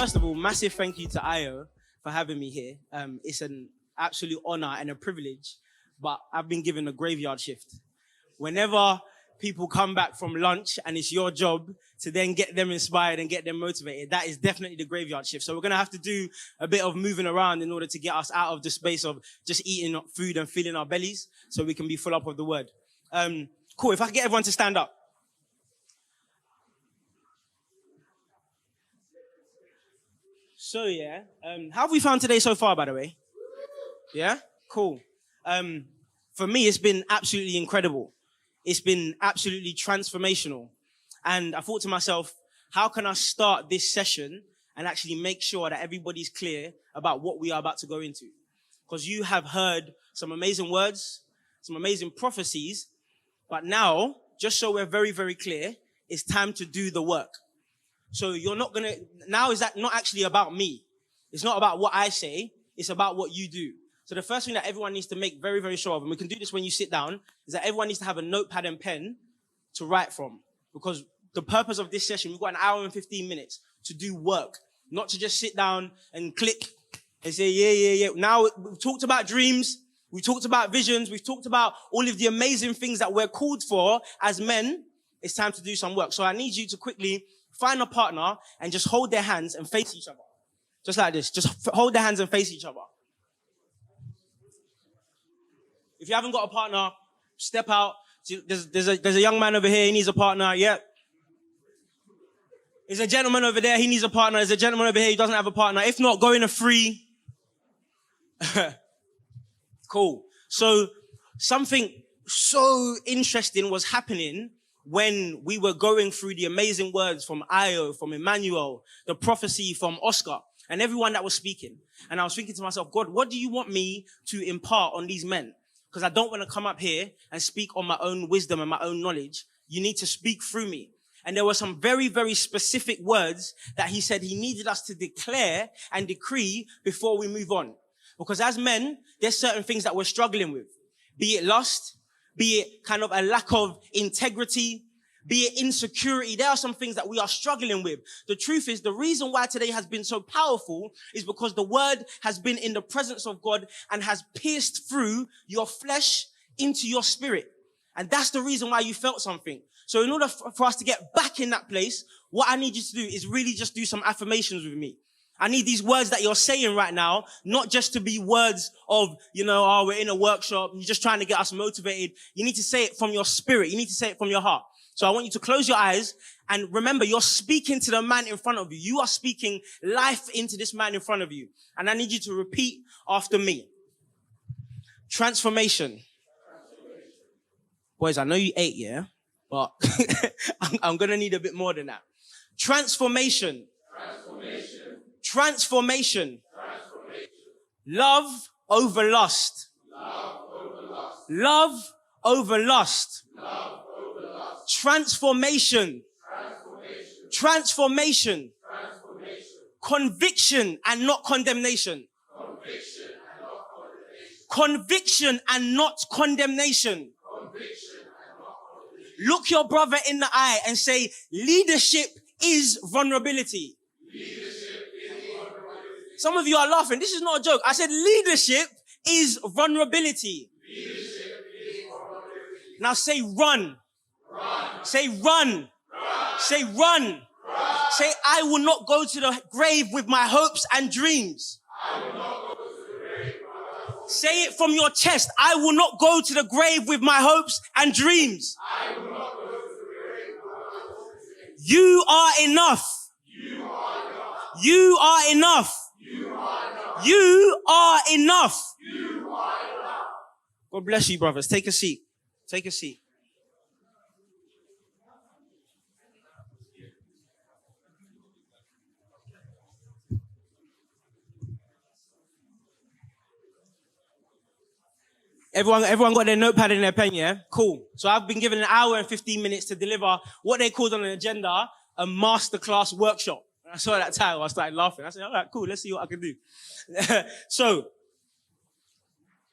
First of all, massive thank you to Ayo for having me here. It's an absolute honor and a privilege, but I've been given a graveyard shift. Whenever people come back from lunch and it's your job to then get them inspired and get them motivated, that is definitely the graveyard shift. So we're going to have to do a bit of moving around in order to get us out of the space of just eating food and filling our bellies so we can be full up of the word. Cool. If I can get everyone to stand up. So yeah, how have we found today so far, by the way? Yeah? Cool. For me, it's been absolutely incredible. It's been absolutely transformational. And I thought to myself, how can I start this session and actually make sure that everybody's clear about what we are about to go into? Because you have heard some amazing words, some amazing prophecies, but now, just so we're very, very clear, it's time to do the work. So you're not going to, now is that not actually about me? It's not about what I say, it's about what you do. So the first thing that everyone needs to make very, very sure of, and we can do this when you sit down, is that everyone needs to have a notepad and pen to write from. Because the purpose of this session, we've got an hour and 15 minutes to do work, not to just sit down and click and say, yeah. Now we've talked about dreams, we've talked about visions, we've talked about all of the amazing things that we're called for as men. It's time to do some work. So I need you to quickly find a partner and just hold their hands and face each other. Just like this. Just hold their hands and face each other. If you haven't got a partner, step out. There's a young man over here, he needs a partner. Yep. There's a gentleman over there, he needs a partner. There's a gentleman over here, he doesn't have a partner. If not, go in a free. Cool. So something so interesting was happening when we were going through the amazing words from Ayo, from Emmanuel, the prophecy from Oscar, and everyone that was speaking. And I was thinking to myself, God, what do you want me to impart on these men? Because I don't want to come up here and speak on my own wisdom and my own knowledge. You need to speak through me. And there were some very, very specific words that he said he needed us to declare and decree before we move on. Because as men, there's certain things that we're struggling with. Be it lust, be it kind of a lack of integrity, be it insecurity. There are some things that we are struggling with. The truth is, the reason why today has been so powerful is because the word has been in the presence of God and has pierced through your flesh into your spirit. And that's the reason why you felt something. So in order for us to get back in that place, what I need you to do is really just do some affirmations with me. I need these words that you're saying right now, not just to be words of, we're in a workshop, you're just trying to get us motivated. You need to say it from your spirit. You need to say it from your heart. So I want you to close your eyes and remember, you're speaking to the man in front of you. You are speaking life into this man in front of you. And I need you to repeat after me. Transformation. Boys, I know you ate, yeah? But I'm going to need a bit more than that. Transformation. Transformation. Love over lust. Love over lust. Transformation. Transformation. Conviction and not condemnation. Conviction and not condemnation. Look your brother in the eye and say, leadership is vulnerability. Some of you are laughing. This is not a joke. I said leadership is vulnerability. Now say run. Say run. Say run. Say, I will not go to the grave with my hopes and dreams. Say it from your chest. I will not go to the grave with my hopes and dreams. You are enough. You are enough. You are enough. God bless you, brothers. Take a seat. Take a seat. Everyone got their notepad and their pen, yeah? Cool. So I've been given an hour and 15 minutes to deliver what they called on an agenda, a masterclass workshop. And I saw that title, I started laughing. I said, all right, cool, let's see what I can do. So,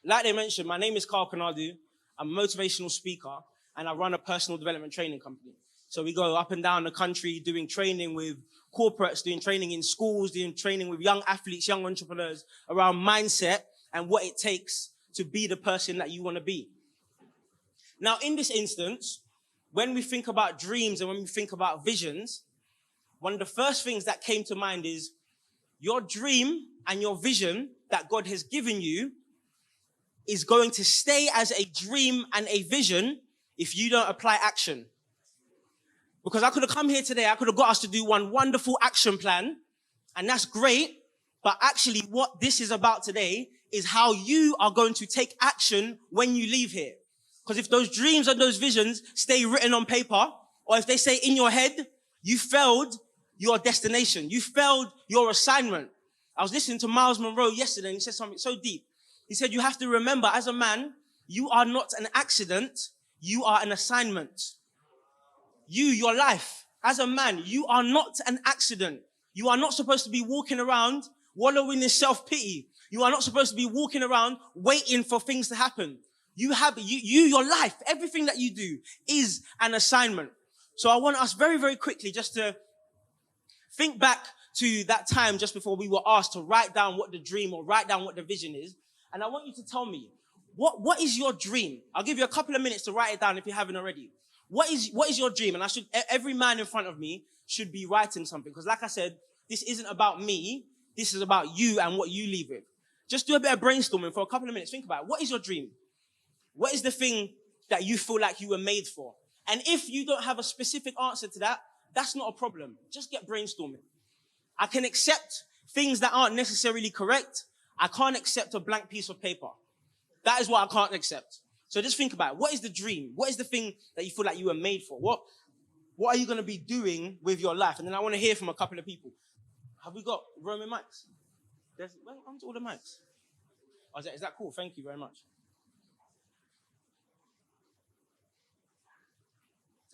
like they mentioned, my name is Konadu. I'm a motivational speaker, and I run a personal development training company. So we go up and down the country doing training with corporates, doing training in schools, doing training with young athletes, young entrepreneurs around mindset and what it takes to be the person that you want to be. Now, in this instance, when we think about dreams and when we think about visions, one of the first things that came to mind is your dream and your vision that God has given you is going to stay as a dream and a vision if you don't apply action. Because I could have come here today, I could have got us to do one wonderful action plan, and that's great, but actually what this is about today is how you are going to take action when you leave here. Because if those dreams and those visions stay written on paper, or if they stay in your head, you failed your destination. You failed your assignment. I was listening to Miles Monroe yesterday, and he said something so deep. He said, you have to remember, as a man, you are not an accident, you are an assignment. Your life, as a man, you are not an accident. You are not supposed to be walking around wallowing in self-pity. You are not supposed to be walking around waiting for things to happen. Your life, everything that you do is an assignment. So I want us very, very quickly just to think back to that time just before we were asked to write down what the dream or write down what the vision is. And I want you to tell me, what is your dream? I'll give you a couple of minutes to write it down if you haven't already. What is your dream? And every man in front of me should be writing something. Because like I said, this isn't about me. This is about you and what you leave with. Just do a bit of brainstorming for a couple of minutes. Think about it. What is your dream? What is the thing that you feel like you were made for? And if you don't have a specific answer to that, that's not a problem. Just get brainstorming. I can accept things that aren't necessarily correct. I can't accept a blank piece of paper. That is what I can't accept. So just think about it. What is the dream? What is the thing that you feel like you were made for? What are you going to be doing with your life? And then I want to hear from a couple of people. Have we got roaming mics? Where are all the mics? Oh, is that cool? Thank you very much.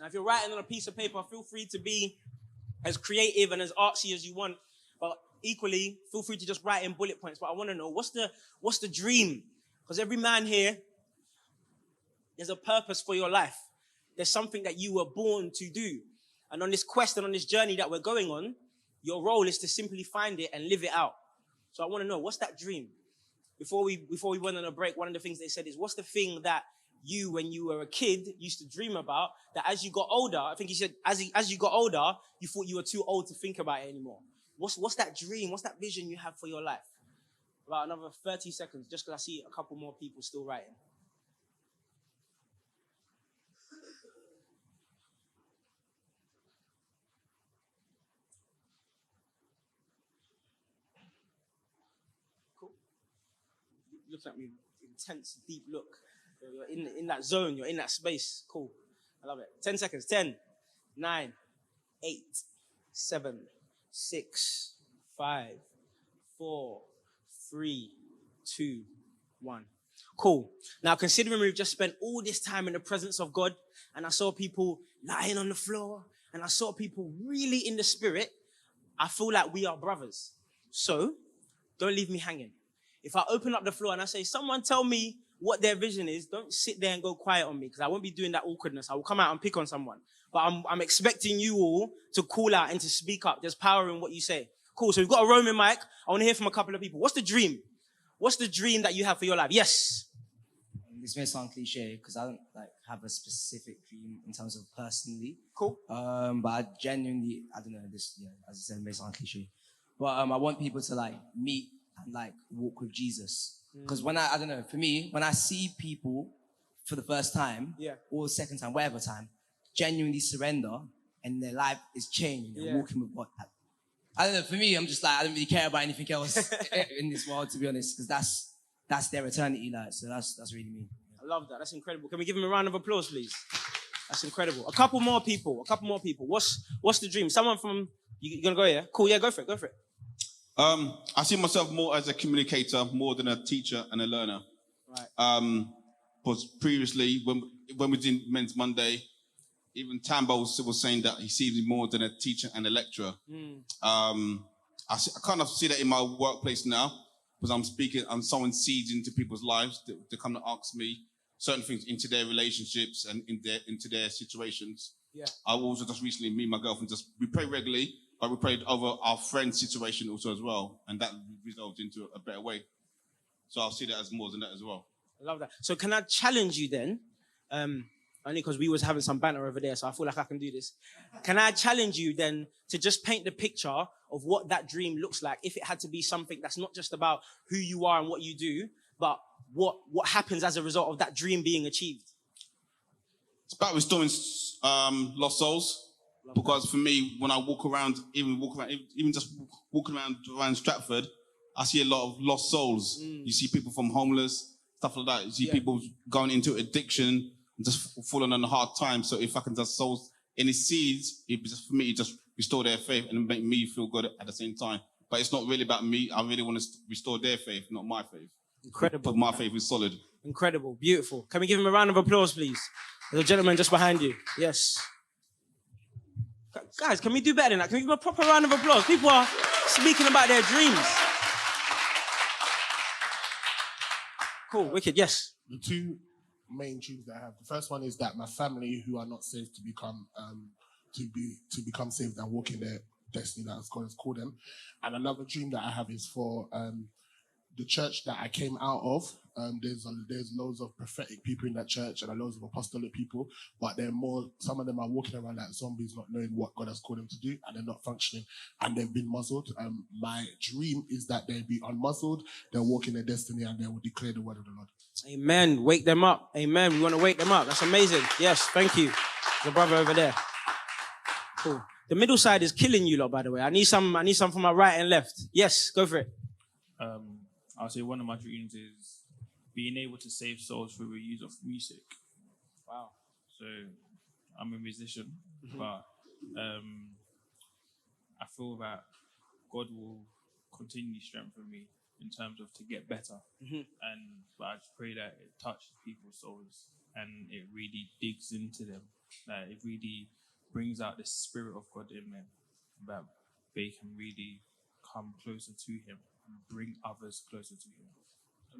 Now, if you're writing on a piece of paper, feel free to be as creative and as artsy as you want. But equally, feel free to just write in bullet points. But I want to know, what's the dream? Because every man here, there's a purpose for your life. There's something that you were born to do. And on this quest and on this journey that we're going on, your role is to simply find it and live it out. So I want to know, what's that dream? Before we went on a break, one of the things they said is, what's the thing that you, when you were a kid, used to dream about, that as you got older, I think he said, as you got older, you thought you were too old to think about it anymore. What's that dream? What's that vision you have for your life? About another 30 seconds, just because I see a couple more people still writing. Cool. Looks like me, intense, deep look. You're in that zone, you're in that space. Cool. I love it. 10 seconds. 10, 9, 8, 7, 6, 5, 4, 3, 2, 1. Cool. Now, considering we've just spent all this time in the presence of God, and I saw people lying on the floor, and I saw people really in the spirit, I feel like we are brothers. So, don't leave me hanging. If I open up the floor and I say, someone tell me what their vision is, don't sit there and go quiet on me, because I won't be doing that awkwardness. I will come out and pick on someone. But I'm expecting you all to call out and to speak up. There's power in what you say. Cool. So we've got a roaming mic. I want to hear from a couple of people. What's the dream? What's the dream that you have for your life? Yes. This may sound cliche because I don't have a specific dream in terms of personally. Cool. But I genuinely, I don't know, this, yeah, as I said, it may sound cliche. But I want people to meet and walk with Jesus. Because when I don't know, for me, when I see people for the first time, or the second time, whatever time, genuinely surrender and their life is changed and walking with God. I don't know, for me, I'm just I don't really care about anything else in this world, to be honest, because that's their eternity, so that's really me. I love that. That's incredible. Can we give him a round of applause, please? That's incredible. A couple more people. What's the dream? Someone from, you gonna go here? Cool, yeah, go for it. I see myself more as a communicator, more than a teacher and a learner. Right. Because previously, when we were in Men's Monday, even Tambo was saying that he sees me more than a teacher and a lecturer. I kind of see that in my workplace now, because I'm speaking, and someone seeds into people's lives. They come to ask me certain things into their relationships and into their situations. Yeah. I also just recently, me and my girlfriend, we pray regularly, but we prayed over our friend's situation also as well, and that resolved into a better way. So I'll see that as more than that as well. I love that. So can I challenge you then? Only because we was having some banter over there, so I feel like I can do this. Can I challenge you then to just paint the picture of what that dream looks like if it had to be something that's not just about who you are and what you do, but what happens as a result of that dream being achieved? It's about restoring lost souls. Because for me, when I walk around, even just walking around Stratford, I see a lot of lost souls. You see people from homeless, stuff like that. You see people going into addiction and just falling on a hard time. So if I can just sow any seeds, for me, it just restore their faith and make me feel good at the same time. But it's not really about me. I really want to restore their faith, not my faith. Incredible. But my faith is solid. Incredible. Beautiful. Can we give him a round of applause, please? There's a gentleman just behind you. Yes. Guys, can we do better than that? Can we give him a proper round of applause? People are speaking about their dreams. Cool. Wicked. Yes. The two main dreams that I have. The first one is that my family who are not saved to become saved and walk in their destiny that God has called them. And another dream that I have is for the church that I came out of. There's loads of prophetic people in that church and loads of apostolic people, but some of them are walking around like zombies, not knowing what God has called them to do, and they're not functioning, and they've been muzzled. My dream is that they'll be unmuzzled, they'll walk in their destiny, and they will declare the word of the Lord. Amen. Wake them up. Amen. We want to wake them up. That's amazing. Yes, thank you. The brother over there. Cool. The middle side is killing you lot, by the way. I need some from my right and left. Yes, go for it. I'll say one of my dreams is being able to save souls through the use of music. Wow. So I'm a musician, but I feel that God will continue strengthen me in terms of to get better. But I just pray that it touches people's souls and it really digs into them. That it really brings out the spirit of God in them, that they can really come closer to Him and bring others closer to Him.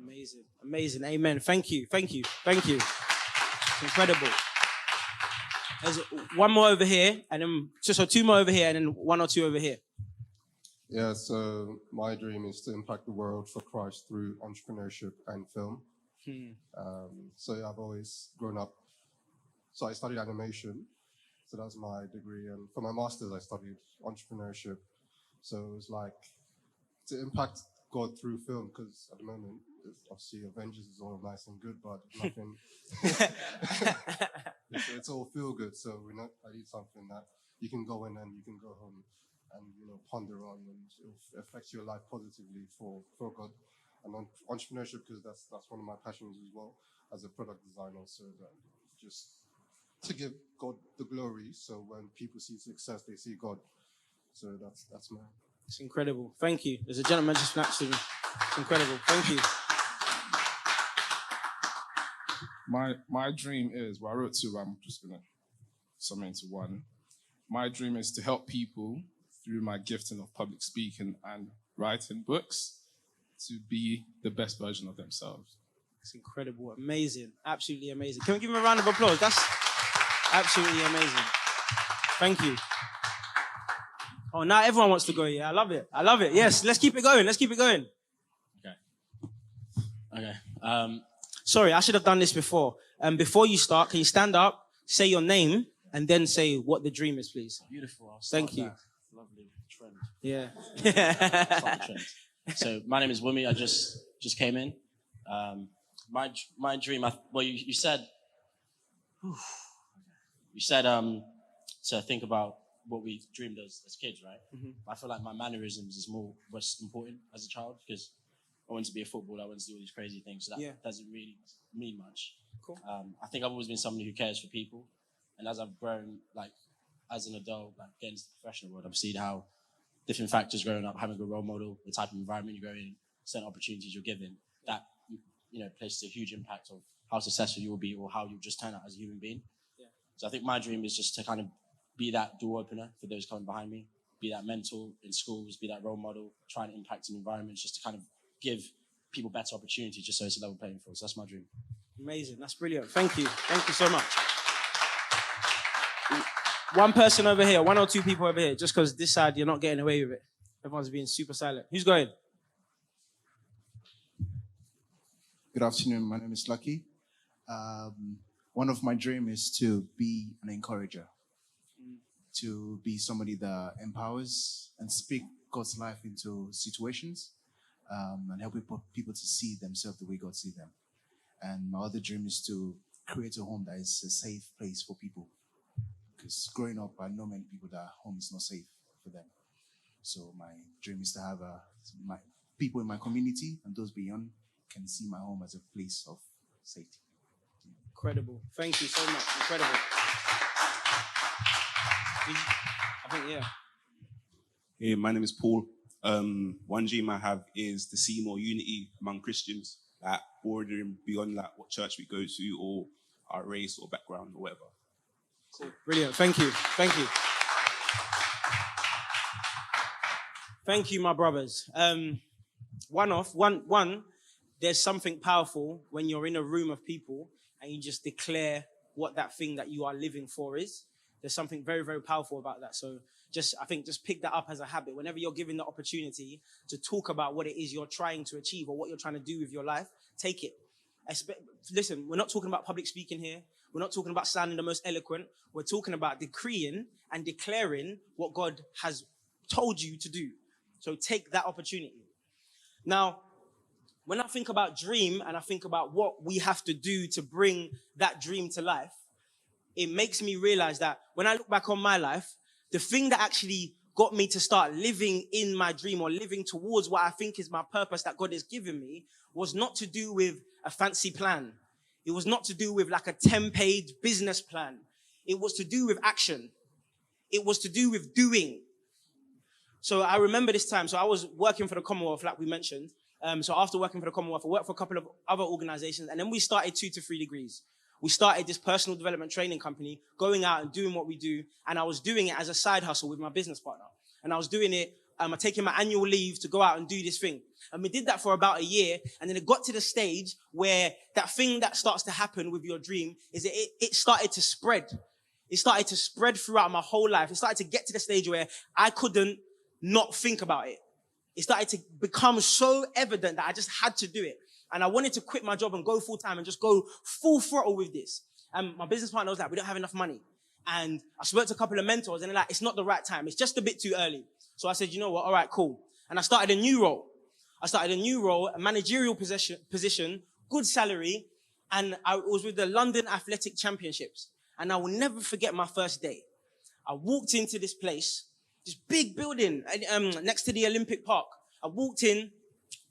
Amazing. Amazing. Amen. Thank you. Thank you. Thank you. It's incredible. There's one more over here, and then two more over here, and then one or two over here. Yeah, so my dream is to impact the world for Christ through entrepreneurship and film. So yeah, I've always grown up. So I studied animation. So that's my degree. And for my master's, I studied entrepreneurship. So it was like to impact God through film, because at the moment, obviously Avengers is all nice and good, but nothing. it's all feel good. So I need something that you can go in and you can go home and ponder on, and it affects your life positively for God. And entrepreneurship, because that's one of my passions as well as a product designer. So that just to give God the glory. So when people see success, they see God. So that's my. It's incredible. Thank you. There's a gentleman just next to me. It's incredible. Thank you. My dream is, I wrote two, but I'm just going to sum it into one. My dream is to help people through my gifting of public speaking and writing books to be the best version of themselves. It's incredible. Amazing. Absolutely amazing. Can we give him a round of applause? That's absolutely amazing. Thank you. Oh, now everyone wants to go. Yeah, I love it. I love it. Yes, let's keep it going. Let's keep it going. Okay. Sorry, I should have done this before. Before you start, can you stand up, say your name, and then say what the dream is, please? Beautiful. Thank you. Lovely trend. Yeah. Start the trend. So my name is Wumi. I just came in. My dream. You said to think about what we dreamed as kids, right? I feel like my mannerisms is more what's important as a child, because I wanted to be a footballer, I wanted to do all these crazy things, so that doesn't really mean much. Cool. I think I've always been somebody who cares for people, and as I've grown, like as an adult, like getting into the professional world, I've seen how different factors growing up, having a role model, the type of environment you go in, certain opportunities you're given, that places a huge impact of how successful you will be or how you'll just turn out as a human being. Yeah. So I think my dream is just to kind of be that door opener for those coming behind me, be that mentor in schools, be that role model, trying to impact in environments, just to kind of give people better opportunities, just so it's a level playing field. So that's my dream. Amazing. That's brilliant. Thank you. Thank you so much. One person over here, one or two people over here, just because this side, you're not getting away with it. Everyone's being super silent. Who's going? Good afternoon. My name is Lucky. One of my dreams is to be an encourager, to be somebody that empowers and speak God's life into situations, and help people to see themselves the way God sees them. And my other dream is to create a home that is a safe place for people. Because growing up, I know many people that home is not safe for them. So my dream is to have my people in my community and those beyond can see my home as a place of safety. Incredible. Thank you so much. Incredible. I think, yeah. Hey, my name is Paul. One dream I have is to see more unity among Christians, like bordering beyond like what church we go to or our race or background or whatever. Cool. Brilliant. Thank you. Thank you. Thank you, my brothers. One, there's something powerful when you're in a room of people and you just declare what that thing that you are living for is. There's something very, very powerful about that. So I think just pick that up as a habit. Whenever you're given the opportunity to talk about what it is you're trying to achieve or what you're trying to do with your life, take it. Listen, we're not talking about public speaking here. We're not talking about sounding the most eloquent. We're talking about decreeing and declaring what God has told you to do. So take that opportunity. Now, when I think about dream and I think about what we have to do to bring that dream to life, it makes me realize that when I look back on my life, the thing that actually got me to start living in my dream or living towards what I think is my purpose that God has given me was not to do with a fancy plan. It was not to do with like a 10-page business plan. It was to do with action. It was to do with doing. So I remember this time. So I was working for the Commonwealth, like we mentioned. So after working for the Commonwealth, I worked for a couple of other organizations, and then we started 2 to 3 degrees. We started this personal development training company, going out and doing what we do. And I was doing it as a side hustle with my business partner. And I was doing it, taking my annual leave to go out and do this thing. And we did that for about a year. And then it got to the stage where that thing that starts to happen with your dream is it started to spread. It started to spread throughout my whole life. It started to get to the stage where I couldn't not think about it. It started to become so evident that I just had to do it. And I wanted to quit my job and go full time and just go full throttle with this. And my business partner was like, we don't have enough money. And I spoke to a couple of mentors and they're like, it's not the right time. It's just a bit too early. So I said, you know what? All right, cool. And I started a new role. A managerial position, good salary. And I was with the London Athletic Championships. And I will never forget my first day. I walked into this place, this big building next to the Olympic Park. I walked in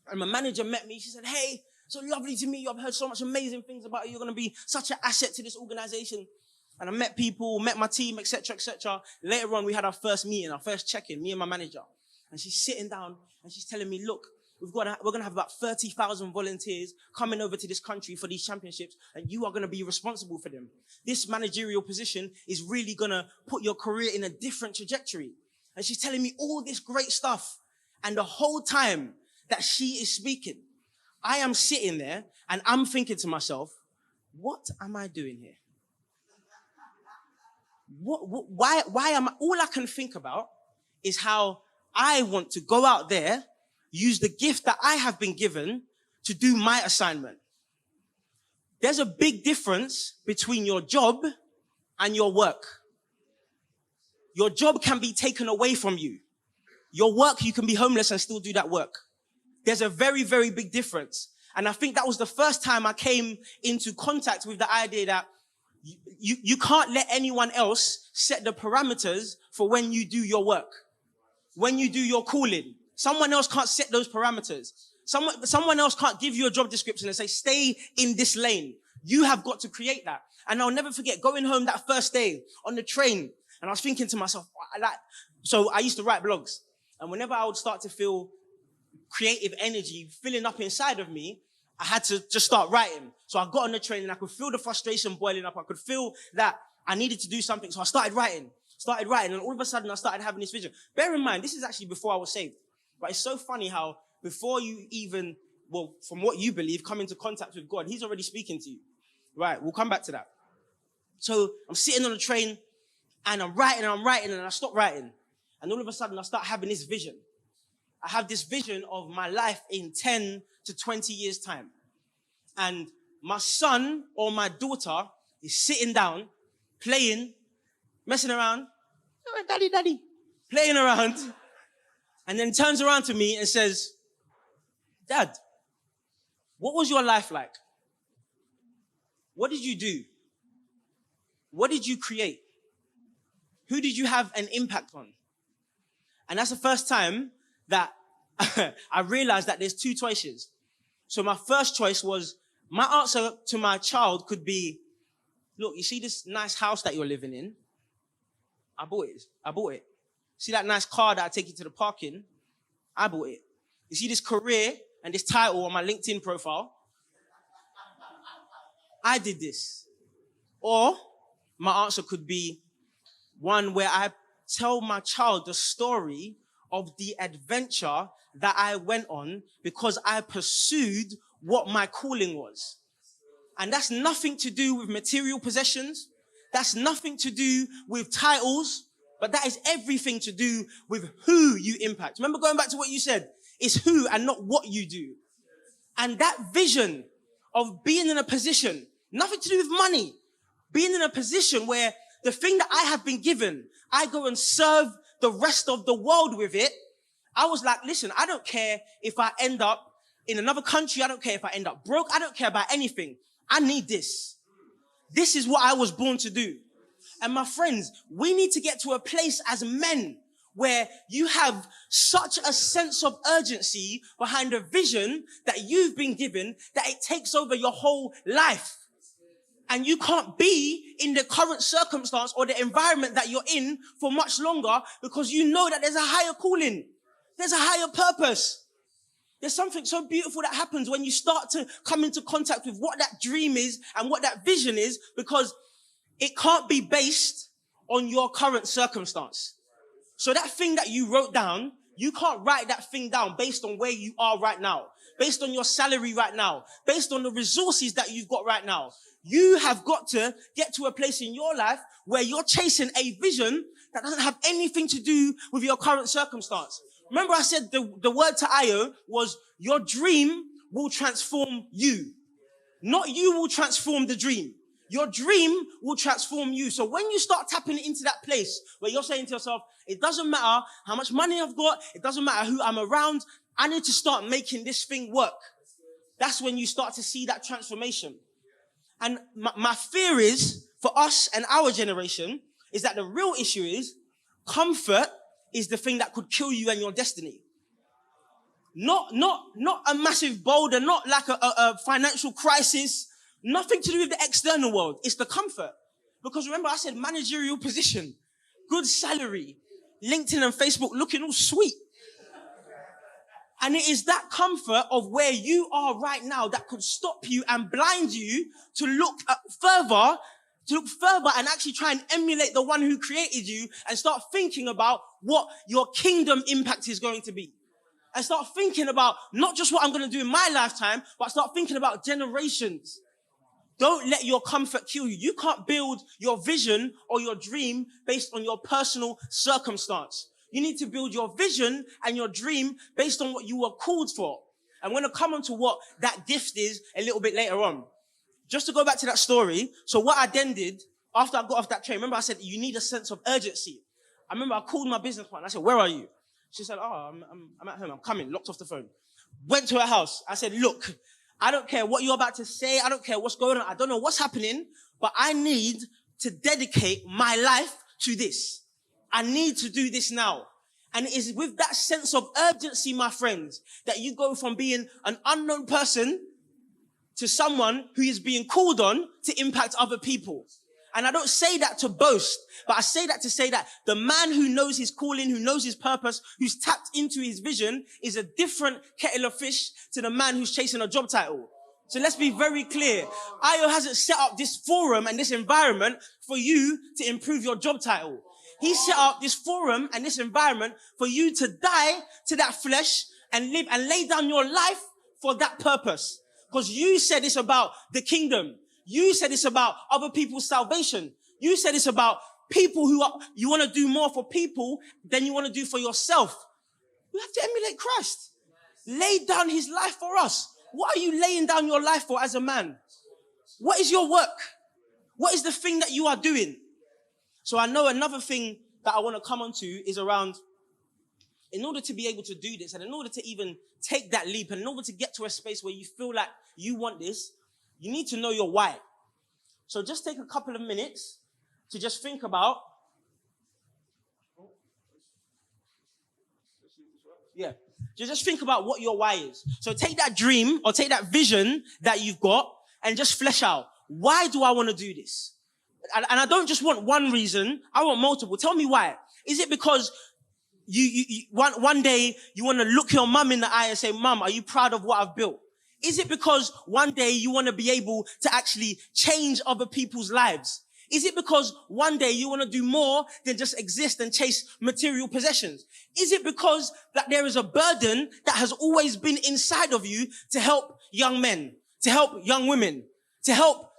and my manager met me. She said, hey, so lovely to meet you. I've heard so much amazing things about you. You're going to be such an asset to this organization. And I met people, met my team, etc., etc. Later on, we had our first meeting, our first check-in, me and my manager. And she's sitting down and she's telling me, look, we're going to have about 30,000 volunteers coming over to this country for these championships, and you are going to be responsible for them. This managerial position is really going to put your career in a different trajectory. And she's telling me all this great stuff. And the whole time that she is speaking, I am sitting there and I'm thinking to myself, what am I doing here? Why am I, all I can think about is how I want to go out there, use the gift that I have been given to do my assignment. There's a big difference between your job and your work. Your job can be taken away from you. Your work, you can be homeless and still do that work. There's a very, very big difference. And I think that was the first time I came into contact with the idea that you can't let anyone else set the parameters for when you do your work, when you do your calling. Someone else can't set those parameters. Someone else can't give you a job description and say, stay in this lane. You have got to create that. And I'll never forget going home that first day on the train. And I was thinking to myself, so I used to write blogs. And whenever I would start to feel creative energy filling up inside of me, I had to just start writing. So I got on the train and I could feel the frustration boiling up. I could feel that I needed to do something. So I started writing. And all of a sudden I started having this vision. Bear in mind, this is actually before I was saved. But it's so funny how before you even, well, from what you believe, come into contact with God, he's already speaking to you. Right, we'll come back to that. So I'm sitting on the train And I'm writing, and I stop writing. And all of a sudden, I start having this vision. I have this vision of my life in 10 to 20 years' time. And my son or my daughter is sitting down, playing, messing around. Oh, daddy. Playing around. And then turns around to me and says, Dad, what was your life like? What did you do? What did you create? Who did you have an impact on? And that's the first time that I realized that there's two choices. So my first choice was, my answer to my child could be, look, you see this nice house that you're living in? I bought it. See that nice car that I take you to the parking? I bought it. You see this career and this title on my LinkedIn profile? I did this. Or my answer could be one where I tell my child the story of the adventure that I went on because I pursued what my calling was. And that's nothing to do with material possessions. That's nothing to do with titles, but that is everything to do with who you impact. Remember, going back to what you said, it's who and not what you do. And that vision of being in a position, nothing to do with money, being in a position where the thing that I have been given, I go and serve the rest of the world with it. I was like, listen, I don't care if I end up in another country. I don't care if I end up broke. I don't care about anything. I need this. This is what I was born to do. And my friends, we need to get to a place as men where you have such a sense of urgency behind a vision that you've been given that it takes over your whole life. And you can't be in the current circumstance or the environment that you're in for much longer because you know that there's a higher calling. There's a higher purpose. There's something so beautiful that happens when you start to come into contact with what that dream is and what that vision is, because it can't be based on your current circumstance. So that thing that you wrote down, you can't write that thing down based on where you are right now, based on your salary right now, based on the resources that you've got right now. You have got to get to a place in your life where you're chasing a vision that doesn't have anything to do with your current circumstance. Remember I said the word to Ayo was, your dream will transform you. Not you will transform the dream. Your dream will transform you. So when you start tapping into that place where you're saying to yourself, it doesn't matter how much money I've got, it doesn't matter who I'm around, I need to start making this thing work. That's when you start to see that transformation. And my fear is, for us and our generation, is that the real issue is comfort is the thing that could kill you and your destiny. Not a massive boulder, not like a financial crisis, nothing to do with the external world. It's the comfort. Because remember, I said managerial position, good salary, LinkedIn and Facebook looking all sweet. And it is that comfort of where you are right now that could stop you and blind you to look further and actually try and emulate the one who created you and start thinking about what your kingdom impact is going to be. And start thinking about not just what I'm going to do in my lifetime, but start thinking about generations. Don't let your comfort kill you. You can't build your vision or your dream based on your personal circumstance. You need to build your vision and your dream based on what you were called for. I'm going to come on to what that gift is a little bit later on. Just to go back to that story. So what I then did after I got off that train, remember I said, you need a sense of urgency. I remember I called my business partner. I said, where are you? She said, I'm at home. I'm coming. Locked off the phone. Went to her house. I said, look, I don't care what you're about to say. I don't care what's going on. I don't know what's happening, but I need to dedicate my life to this. I need to do this now. And it is with that sense of urgency, my friends, that you go from being an unknown person to someone who is being called on to impact other people. And I don't say that to boast, but I say that to say that the man who knows his calling, who knows his purpose, who's tapped into his vision is a different kettle of fish to the man who's chasing a job title. So let's be very clear. Ayo hasn't set up this forum and this environment for you to improve your job title. He set up this forum and this environment for you to die to that flesh and live and lay down your life for that purpose. Because you said it's about the kingdom. You said it's about other people's salvation. You said it's about people you want to do more for people than you want to do for yourself. We have to emulate Christ. Lay down his life for us. What are you laying down your life for as a man? What is your work? What is the thing that you are doing? So I know another thing that I want to come on to is around, in order to be able to do this, and in order to even take that leap, and in order to get to a space where you feel like you want this, you need to know your why. So just take a couple of minutes to just think about, just think about what your why is. So take that dream or take that vision that you've got and just flesh out. Why do I want to do this? And I don't just want one reason. I want multiple. Tell me why. Is it because one day you want to look your mum in the eye and say, Mum, are you proud of what I've built? Is it because one day you want to be able to actually change other people's lives? Is it because one day you want to do more than just exist and chase material possessions? Is it because that there is a burden that has always been inside of you to help young men, to help young women, to help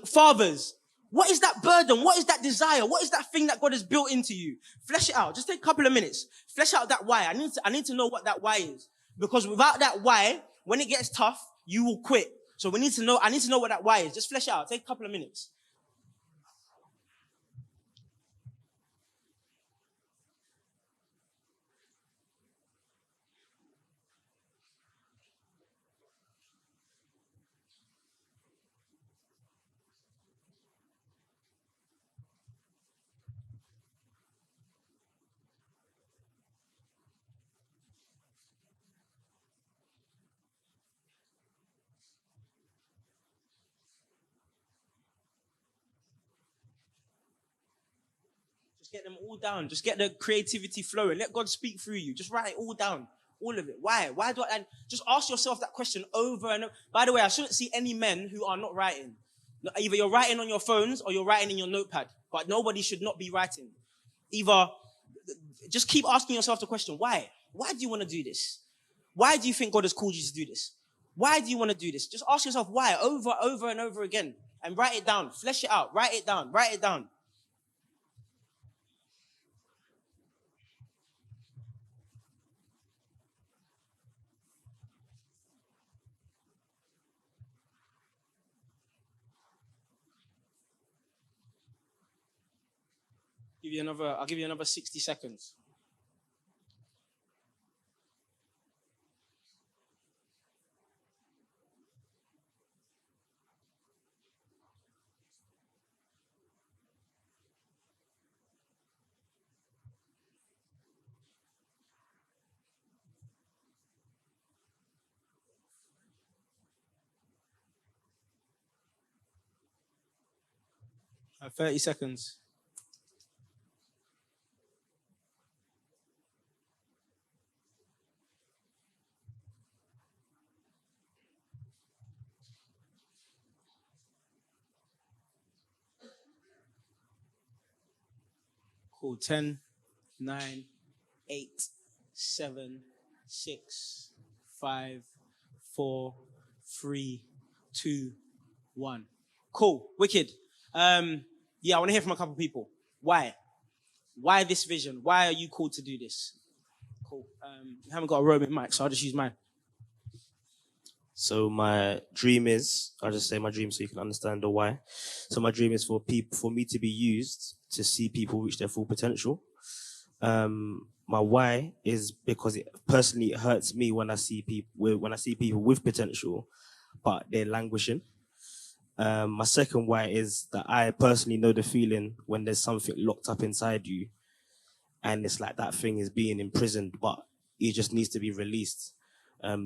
fathers? What is that burden? What is that desire? What is that thing that God has built into you? Flesh it out. Just take a couple of minutes. Flesh out that why. I need to know what that why is. Because without that why, when it gets tough, you will quit. So I need to know what that why is. Just flesh it out. Take a couple of minutes. Get them all down. Just get the creativity flowing. Let God speak through you. Just write it all down. All of it. Why? Why do I? And just ask yourself that question over and over. By the way, I shouldn't see any men who are not writing. Either you're writing on your phones or you're writing in your notepad. But nobody should not be writing. Either just keep asking yourself the question, why? Why do you want to do this? Why do you think God has called you to do this? Why do you want to do this? Just ask yourself why over and over again. And write it down. Flesh it out. Write it down. Write it down. I'll give you another 60 seconds. I have 30 seconds. Cool. 10, 9, 8, 7, 6, 5, 4, 3, 2, 1. Cool. Wicked. I want to hear from a couple people. Why? Why this vision? Why are you called to do this? Cool. We haven't got a roaming mic, so I'll just use mine. So my dream is, I'll just say my dream so you can understand the why. So my dream is for me to be used to see people reach their full potential. My why is because it hurts me when I see people with potential, but they're languishing. My second why is that I personally know the feeling when there's something locked up inside you, and it's like that thing is being imprisoned, but it just needs to be released.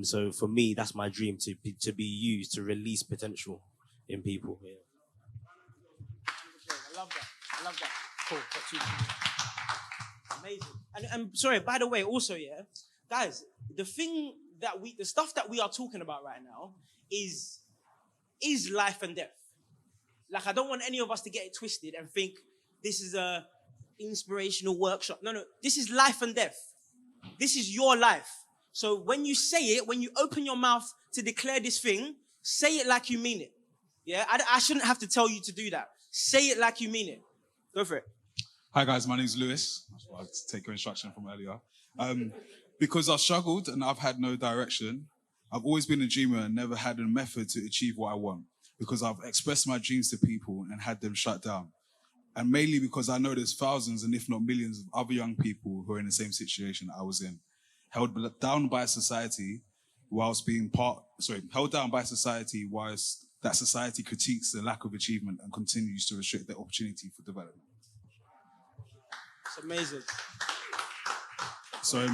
So for me, that's my dream, to be used to release potential in people. Yeah. I love that. Cool. Amazing. And sorry, by the way, also, yeah, guys, the stuff that we are talking about right now is life and death. Like, I don't want any of us to get it twisted and think this is a inspirational workshop. No, this is life and death. This is your life. So when you say it, when you open your mouth to declare this thing, say it like you mean it. Yeah, I shouldn't have to tell you to do that. Say it like you mean it. Go for it. Hi guys, my name's Lewis. That's why I had to take your instruction from earlier. Because I've struggled and I've had no direction, I've always been a dreamer and never had a method to achieve what I want. Because I've expressed my dreams to people and had them shut down. And mainly because I know there's thousands and if not millions of other young people who are in the same situation I was in. Held down by society whilst that society critiques the lack of achievement and continues to restrict their opportunity for development. It's amazing. So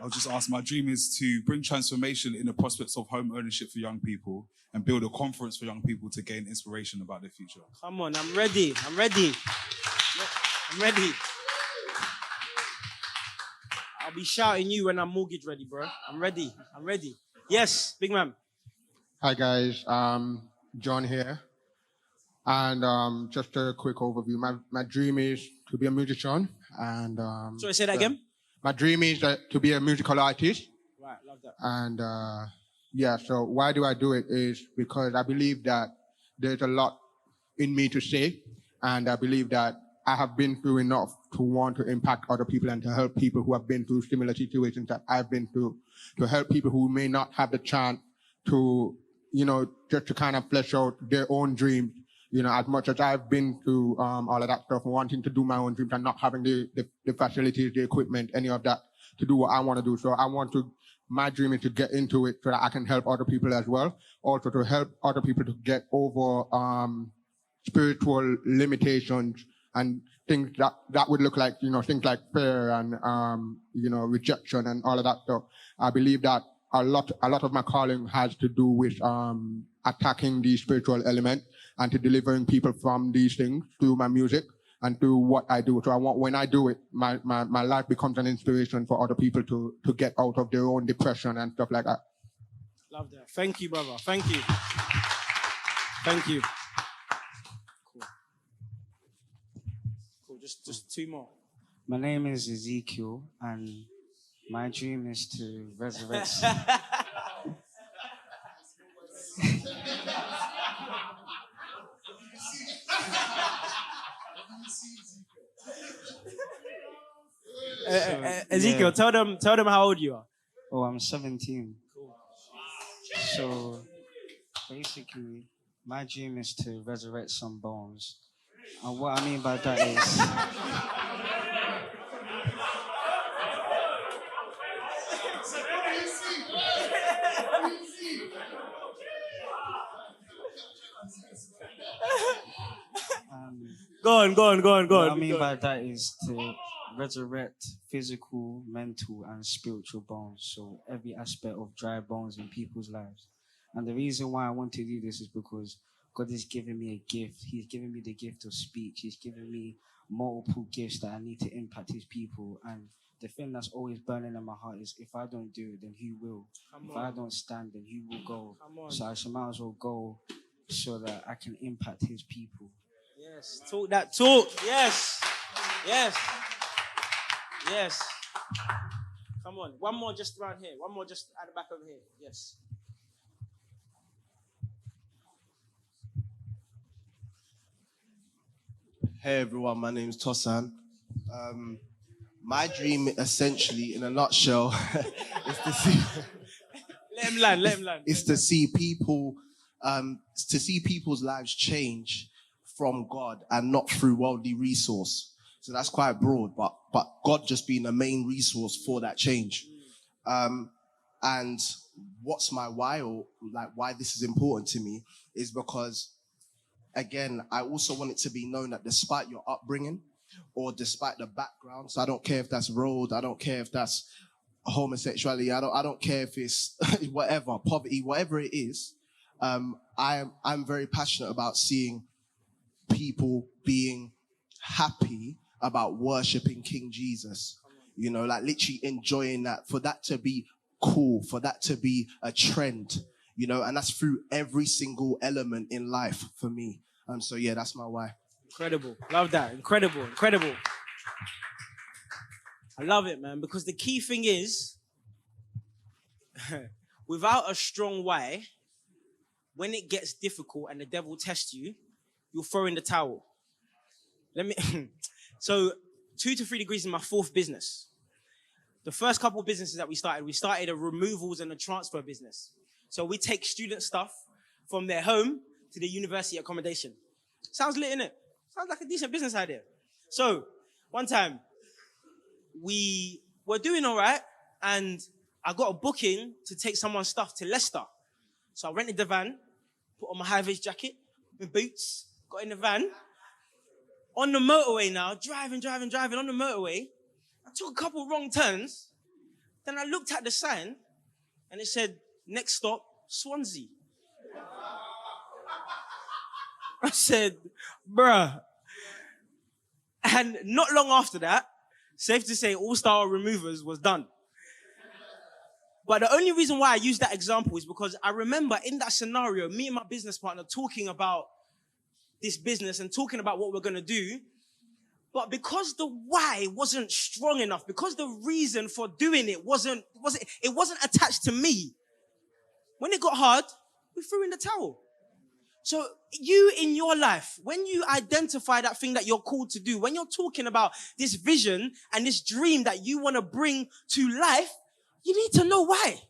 I'll just ask, my dream is to bring transformation in the prospects of home ownership for young people and build a conference for young people to gain inspiration about their future. Come on, I'm ready. I'm ready. I'm ready. I'll be shouting you when I'm mortgage ready, bro. I'm ready. I'm ready. Yes, big man. Hi guys, John here. And just a quick overview. My dream is to be a musician. And Sorry, say that again? My dream is to be a musical artist. Right, love that. And so why do I do it is because I believe that there's a lot in me to say. And I believe that I have been through enough to want to impact other people and to help people who have been through similar situations that I've been through, to help people who may not have the chance to, just to kind of flesh out their own dreams. As much as I've been through all of that stuff and wanting to do my own dreams and not having the facilities, the equipment, any of that to do what I want to do. So my dream is to get into it so that I can help other people as well. Also to help other people to get over spiritual limitations and things that would look like, things like fear and, rejection and all of that stuff. I believe that a lot of my calling has to do with attacking the spiritual element and to delivering people from these things through my music and through what I do. So when I do it, my life becomes an inspiration for other people to get out of their own depression and stuff like that. Love that. Thank you, brother. Thank you. Thank you. Cool. Just two more. My name is Ezekiel, and my dream is to resurrect. Ezekiel, tell them how old you are. Oh, I'm 17. Cool. So basically, my dream is to resurrect some bones. And what I mean by that is Go on. What I mean by that is to resurrect physical, mental, and spiritual bones. So every aspect of dry bones in people's lives. And the reason why I want to do this is because God has given me a gift. He's given me the gift of speech. He's given me multiple gifts that I need to impact his people. And the thing that's always burning in my heart is if I don't do it, then who will? If I don't stand, then who will go? So I might as well go so that I can impact his people. Yes, talk that talk. Yes. Come on, one more just around here. One more just at the back over here. Yes. Hey everyone, my name is Tosan. My dream, essentially, in a nutshell, is to see. Let him land. Is to see people, to see people's lives change from God and not through worldly resource. So that's quite broad, but God just being the main resource for that change. And what's my why, or like why this is important to me, is because, again, I also want it to be known that despite your upbringing or despite the background, so I don't care if that's road, I don't care if that's homosexuality, I don't care if it's whatever, poverty, whatever it is, I'm very passionate about seeing people being happy about worshiping King Jesus. Like literally enjoying that, for that to be cool, for that to be a trend, and that's through every single element in life for me. So yeah, that's my why. Incredible. Love that. Incredible. I love it, man, because the key thing is, without a strong why, when it gets difficult and the devil tests you, you'll throw in the towel. Let me. So 2 to 3 degrees is my 4th business. The first couple of businesses that we started a removals and a transfer business. So we take student stuff from their home to the university accommodation. Sounds lit, innit? Sounds like a decent business idea. So one time we were doing all right, and I got a booking to take someone's stuff to Leicester. So I rented the van, put on my high-vis jacket, my boots, got in the van. On the motorway now, driving on the motorway. I took a couple wrong turns. Then I looked at the sign and it said, next stop, Swansea. I said, bruh. And not long after that, safe to say, All Star Removers was done. But the only reason why I use that example is because I remember in that scenario, me and my business partner talking about this business and talking about what we're going to do. But because the why wasn't strong enough, because the reason for doing it wasn't attached to me, when it got hard, we threw in the towel. So you in your life, when you identify that thing that you're called to do, when you're talking about this vision and this dream that you want to bring to life, you need to know why.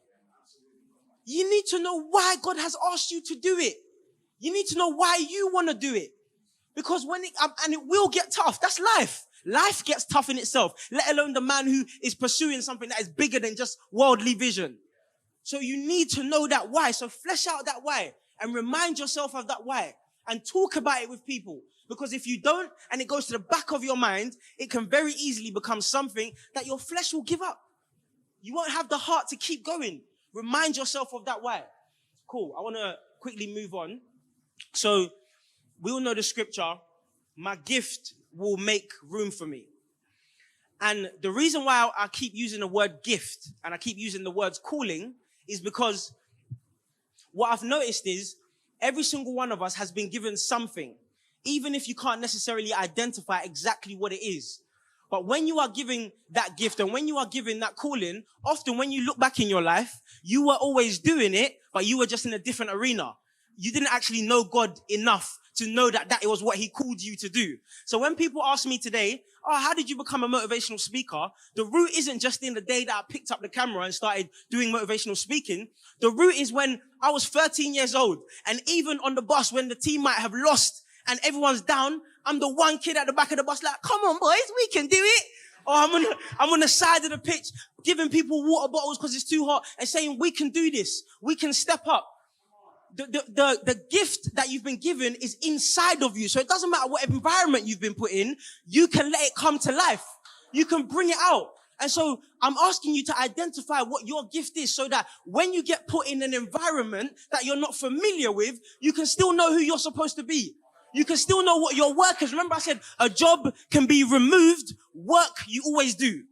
You need to know why God has asked you to do it. You need to know why you want to do it. Because and it will get tough. That's life. Life gets tough in itself, let alone the man who is pursuing something that is bigger than just worldly vision. So you need to know that why. So flesh out that why and remind yourself of that why and talk about it with people. Because if you don't and it goes to the back of your mind, it can very easily become something that your flesh will give up. You won't have the heart to keep going. Remind yourself of that why. Cool. I want to quickly move on. So we all know the scripture, my gift will make room for me. And the reason why I keep using the word gift and I keep using the words calling is because what I've noticed is every single one of us has been given something, even if you can't necessarily identify exactly what it is. But when you are giving that gift and when you are giving that calling, often when you look back in your life, you were always doing it, but you were just in a different arena. You didn't actually know God enough to know that it was what he called you to do. So when people ask me today, oh, how did you become a motivational speaker? The root isn't just in the day that I picked up the camera and started doing motivational speaking. The root is when I was 13 years old. And even on the bus, when the team might have lost and everyone's down, I'm the one kid at the back of the bus like, come on, boys, we can do it. Or I'm on the side of the pitch giving people water bottles because it's too hot and saying, we can do this. We can step up. The gift that you've been given is inside of you. So it doesn't matter what environment you've been put in, you can let it come to life. You can bring it out. And so I'm asking you to identify what your gift is so that when you get put in an environment that you're not familiar with, you can still know who you're supposed to be. You can still know what your work is. Remember I said a job can be removed, work you always do.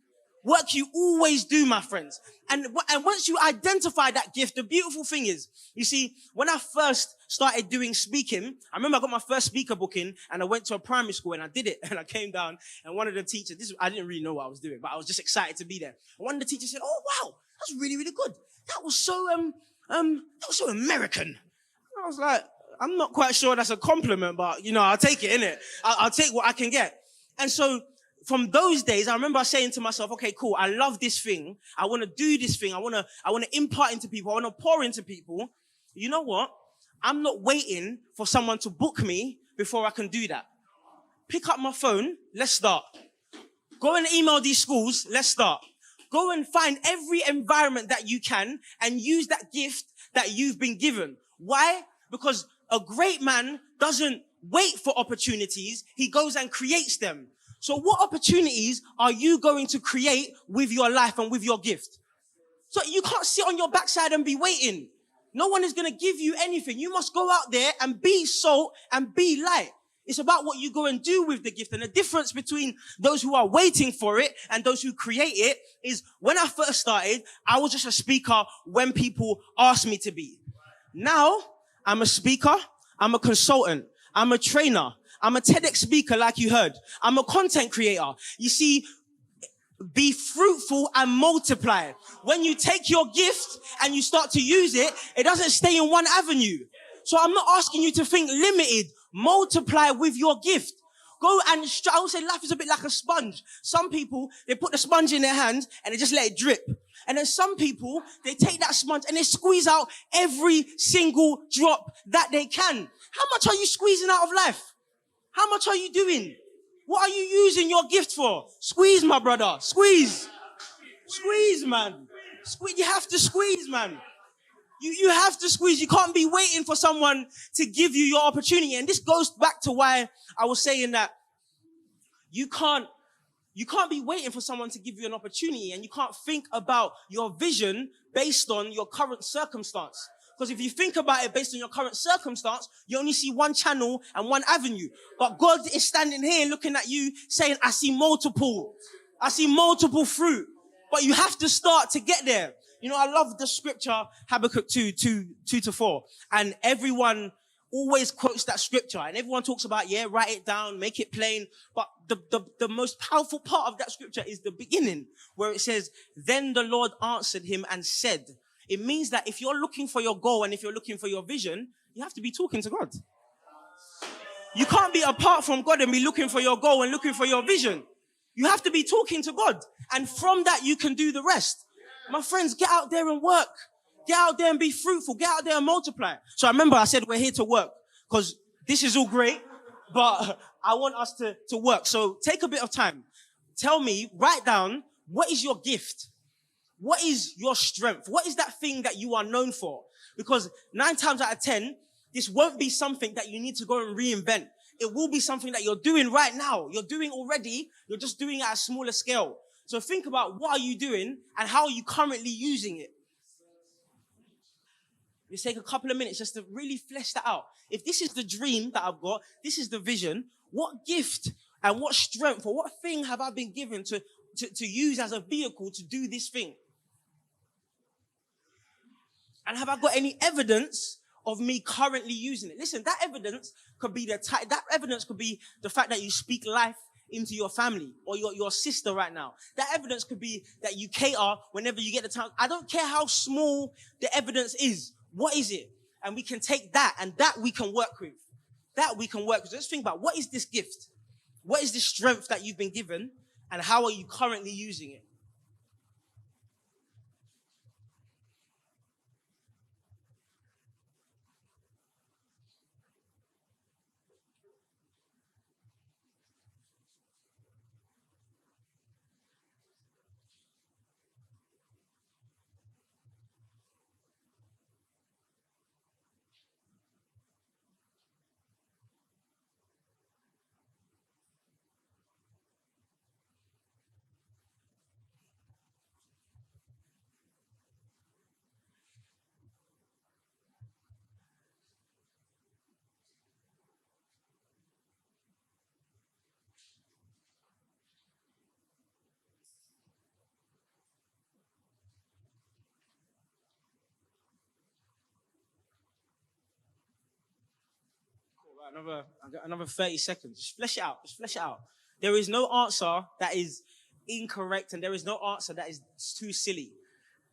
Work you always do, my friends. And once you identify that gift, the beautiful thing is, you see, when I first started doing speaking, I remember I got my first speaker booking and I went to a primary school and I did it. And I came down and one of the teachers, I didn't really know what I was doing, but I was just excited to be there. And one of the teachers said, oh, wow, that's really, really good. That was so American. And I was like, I'm not quite sure that's a compliment, but, I'll take it, innit? I'll take what I can get. And so from those days, I remember saying to myself, okay, cool, I love this thing. I want to do this thing. I want to impart into people. I want to pour into people. You know what? I'm not waiting for someone to book me before I can do that. Pick up my phone. Let's start. Go and email these schools. Let's start. Go and find every environment that you can and use that gift that you've been given. Why? Because a great man doesn't wait for opportunities. He goes and creates them. So what opportunities are you going to create with your life and with your gift? So you can't sit on your backside and be waiting. No one is going to give you anything. You must go out there and be salt and be light. It's about what you go and do with the gift. And the difference between those who are waiting for it and those who create it is when I first started, I was just a speaker when people asked me to be. Now, I'm a speaker. I'm a consultant. I'm a trainer. I'm a TEDx speaker, like you heard. I'm a content creator. You see, be fruitful and multiply. When you take your gift and you start to use it, it doesn't stay in one avenue. So I'm not asking you to think limited. Multiply with your gift. Go and, I would say life is a bit like a sponge. Some people, they put the sponge in their hands and they just let it drip. And then some people, they take that sponge and they squeeze out every single drop that they can. How much are you squeezing out of life? How much are you doing? What are you using your gift for? Squeeze, my brother. Squeeze. Squeeze, man. Squeeze. You have to squeeze, man. You have to squeeze. You can't be waiting for someone to give you your opportunity. And this goes back to why I was saying that you can't be waiting for someone to give you an opportunity, and you can't think about your vision based on your current circumstance. Because if you think about it based on your current circumstance, you only see one channel and one avenue. But God is standing here looking at you saying, I see multiple fruit. But you have to start to get there. You know, I love the scripture, Habakkuk 2:2-4. And everyone always quotes that scripture. And everyone talks about, write it down, make it plain. But the most powerful part of that scripture is the beginning, where it says, then the Lord answered him and said. It means that if you're looking for your goal and if you're looking for your vision, you have to be talking to God. You can't be apart from God and be looking for your goal and looking for your vision. You have to be talking to God. And from that, you can do the rest. My friends, get out there and work. Get out there and be fruitful. Get out there and multiply. So I remember I said we're here to work because this is all great, but I want us to work. So take a bit of time. Tell me, write down, what is your gift? What is your strength? What is that thing that you are known for? Because 9 times out of 10, this won't be something that you need to go and reinvent. It will be something that you're doing right now. You're doing already. You're just doing it at a smaller scale. So think about what are you doing and how are you currently using it. Let's take a couple of minutes just to really flesh that out. If this is the dream that I've got, this is the vision, what gift and what strength or what thing have I been given to use as a vehicle to do this thing? And have I got any evidence of me currently using it? Listen, that evidence could be that evidence could be the fact that you speak life into your family or your sister right now. That evidence could be that you cater whenever you get the time. I don't care how small the evidence is. What is it? And we can take that and that we can work with. That we can work with. So let's think about what is this gift? What is this strength that you've been given and how are you currently using it? Another 30 seconds. Just flesh it out. Just flesh it out. There is no answer that is incorrect and there is no answer that is too silly.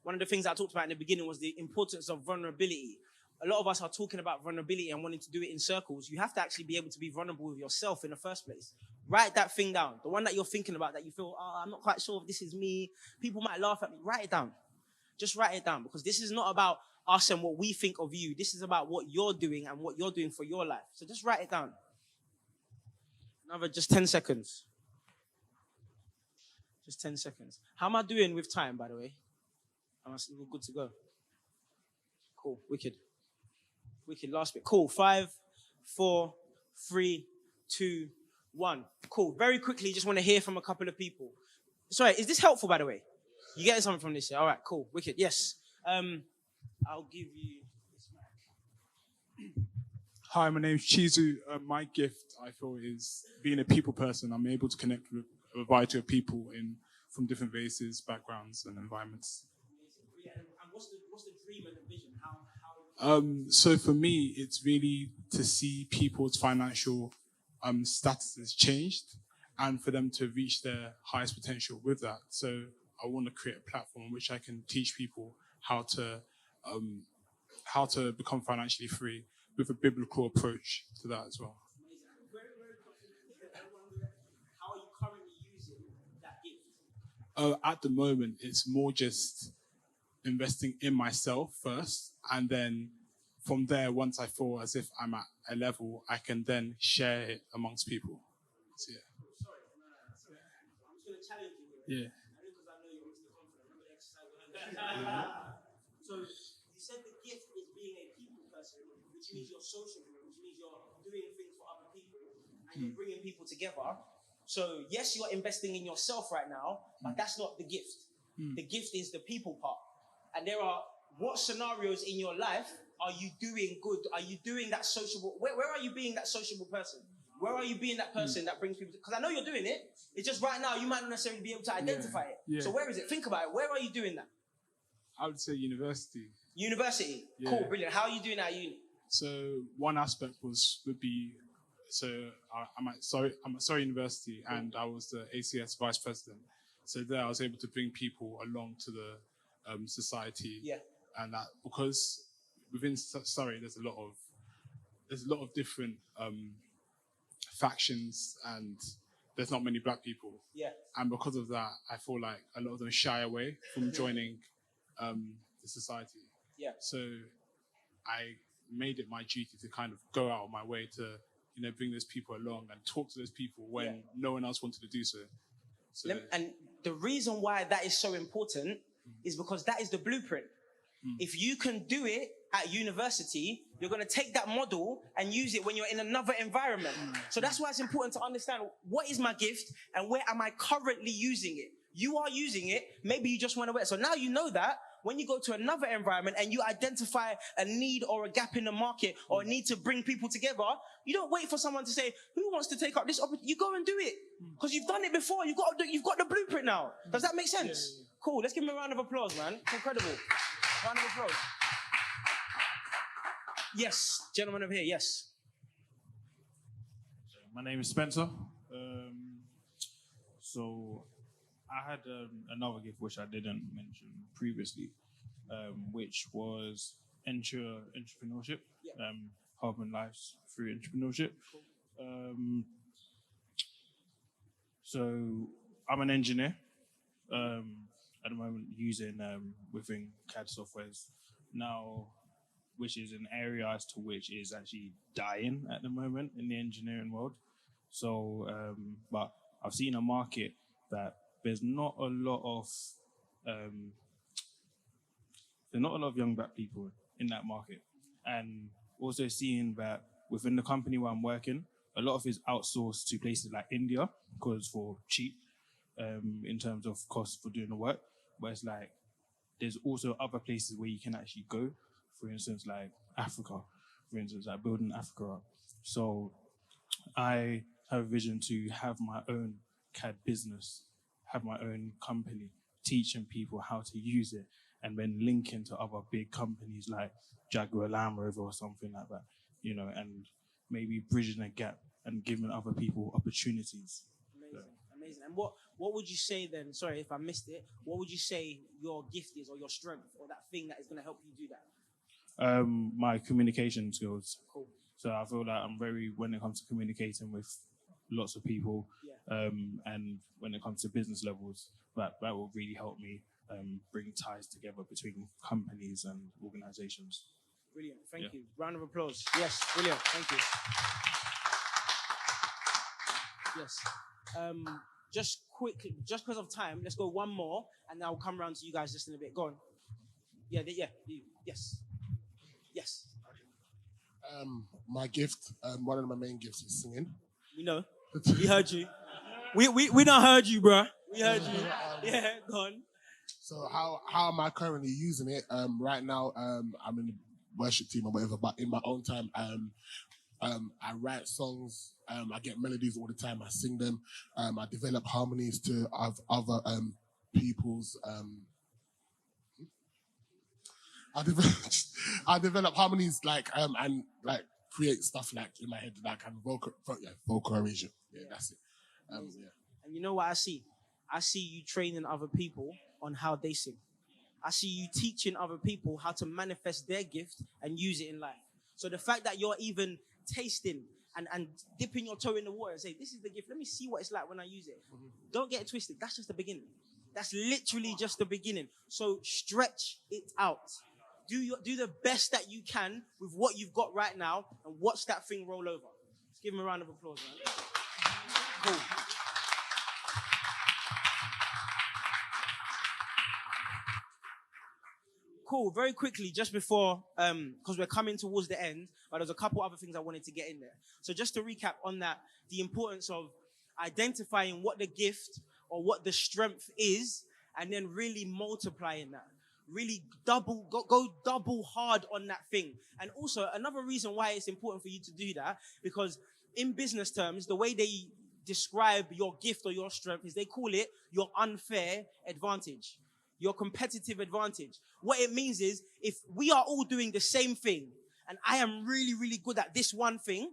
One of the things I talked about in the beginning was the importance of vulnerability. A lot of us are talking about vulnerability and wanting to do it in circles. You have to actually be able to be vulnerable with yourself in the first place. Write that thing down. The one that you're thinking about that you feel, I'm not quite sure if this is me. People might laugh at me. Write it down. Just write it down because this is not about us and what we think of you. This is about what you're doing and what you're doing for your life. So just write it down. Another just 10 seconds. Just 10 seconds. How am I doing with time, by the way? Am I still good to go? Cool. Wicked. Last bit. Cool. 5, 4, 3, 2, 1. Cool. Very quickly, just want to hear from a couple of people. Sorry, is this helpful, by the way? You getting something from this? Yeah? All right, cool. Wicked. Yes. I'll give you this mic. Hi, my name's Chizu. My gift, I feel, is being a people person. I'm able to connect with a variety of people from different races, backgrounds, and environments. Yeah, and what's the dream and the vision? How So for me, it's really to see people's financial statuses changed and for them to reach their highest potential with that. So I want to create a platform in which I can teach people how to become financially free with a biblical approach to that as well. At the moment, it's more just investing in myself first, and then from there, once I feel as if I'm at a level, I can then share it amongst people. So, yeah. Yeah. So you said the gift is being a people person, which means you're sociable, which means you're doing things for other people and you're bringing people together. So yes, you're investing in yourself right now, but that's not the gift. The gift is the people part. And there are what scenarios in your life are you doing good? Are you doing that sociable? Where are you being that sociable person? Where are you being that person that brings people? Because I know you're doing it. It's just right now you might not necessarily be able to identify it. Yeah. So where is it? Think about it. Where are you doing that? I would say university. University. Yeah. Cool, brilliant. How are you doing at uni? So one aspect would be I'm at Surrey University, and I was the ACS vice president. So there I was able to bring people along to the society. Yeah. And that because within Surrey there's a lot of different factions, and there's not many black people. Yeah. And because of that, I feel like a lot of them shy away from joining the society. Yeah. So I made it my duty to kind of go out of my way to, bring those people along and talk to those people when no one else wanted to do so. And the reason why that is so important is because that is the blueprint. If you can do it at university, you're going to take that model and use it when you're in another environment. So that's why it's important to understand what is my gift and where am I currently using it. You are using it. Maybe you just went away. So now you know that when you go to another environment and you identify a need or a gap in the market or a need to bring people together, you don't wait for someone to say, who wants to take up this opportunity? You go and do it because you've done it before. You've got the blueprint now. Does that make sense? Yeah. Cool. Let's give him a round of applause, man. It's incredible. Round of applause. Yes, gentleman over here. Yes. My name is Spencer. So I had another gift which I didn't mention previously, which was entrepreneurship, helping lives through entrepreneurship. So I'm an engineer at the moment using within CAD softwares now, which is an area as to which is actually dying at the moment in the engineering world. So, but I've seen a market that there's not a lot of young black people in that market, and also seeing that within the company where I'm working, a lot of it is outsourced to places like India because for cheap in terms of cost for doing the work. But it's like there's also other places where you can actually go. For instance, like Africa, for instance, like building Africa up. So I have a vision to have my own CAD business, have my own company, teaching people how to use it, and then linking to other big companies like Jaguar Land Rover or something like that, and maybe bridging a gap and giving other people opportunities. Amazing. And what would you say then, sorry if I missed it, what would you say your gift is or your strength or that thing that is going to help you do that? My communication skills. Cool. So I feel like I'm when it comes to communicating with lots of people, and when it comes to business levels, that will really help me bring ties together between companies and organizations. Brilliant. Thank you. Round of applause. Yes, brilliant. Thank you. Yes. Just quickly, just because of time, let's go one more, and then I'll come around to you guys just in a bit. Go on. Yes. My gift, one of my main gifts is singing. We know. We heard you. We not heard you, bro. We heard you. Yeah, go on. So how am I currently using it? Right now, I'm in the worship team or whatever, but in my own time, I write songs. I get melodies all the time. I sing them. I develop harmonies to other people's. I develop harmonies and create stuff in my head that can vocal arrangement. Yeah, that's it. And you know what I see? I see you training other people on how they sing. I see you teaching other people how to manifest their gift and use it in life. So the fact that you're even tasting and dipping your toe in the water and say, this is the gift, let me see what it's like when I use it. Don't get it twisted. That's just the beginning. That's literally just the beginning. So stretch it out. Do the best that you can with what you've got right now and watch that thing roll over. Let's give him a round of applause, man. Cool. Cool. Very quickly, just before, because we're coming towards the end, but there's a couple other things I wanted to get in there. So just to recap on that, the importance of identifying what the gift or what the strength is, and then really multiplying that. Really go double hard on that thing. And also, another reason why it's important for you to do that, because in business terms, the way they describe your gift or your strength is they call it your unfair advantage, your competitive advantage. What it means is, if we are all doing the same thing, and I am really, really good at this one thing,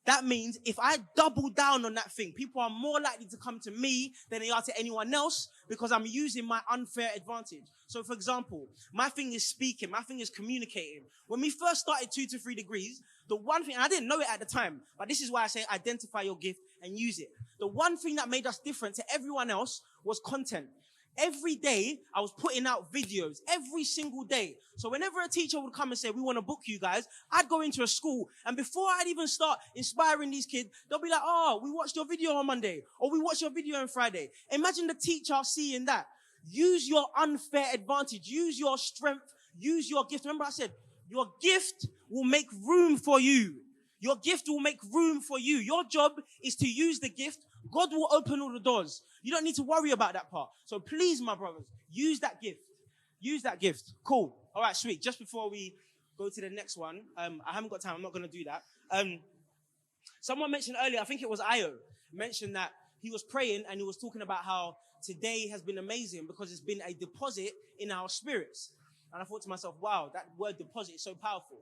that means if I double down on that thing, people are more likely to come to me than they are to anyone else because I'm using my unfair advantage. So, for example, my thing is speaking, my thing is communicating. When we first started 2 to 3 degrees, the one thing, and I didn't know it at the time, but this is why I say identify your gift and use it. The one thing that made us different to everyone else was content. Every day, I was putting out videos, every single day. So whenever a teacher would come and say, we want to book you guys, I'd go into a school, and before I'd even start inspiring these kids, they'll be like, oh, we watched your video on Monday, or we watched your video on Friday. Imagine the teacher seeing that. Use your unfair advantage. Use your strength. Use your gift. Remember I said, your gift will make room for you. Your gift will make room for you. Your job is to use the gift. God will open all the doors. You don't need to worry about that part. So please, my brothers, use that gift. Use that gift. Cool. All right, sweet. Just before we go to the next one, I haven't got time. I'm not going to do that. Someone mentioned earlier, I think it was Io, mentioned that he was praying and he was talking about how today has been amazing because it's been a deposit in our spirits. And I thought to myself, wow, that word deposit is so powerful.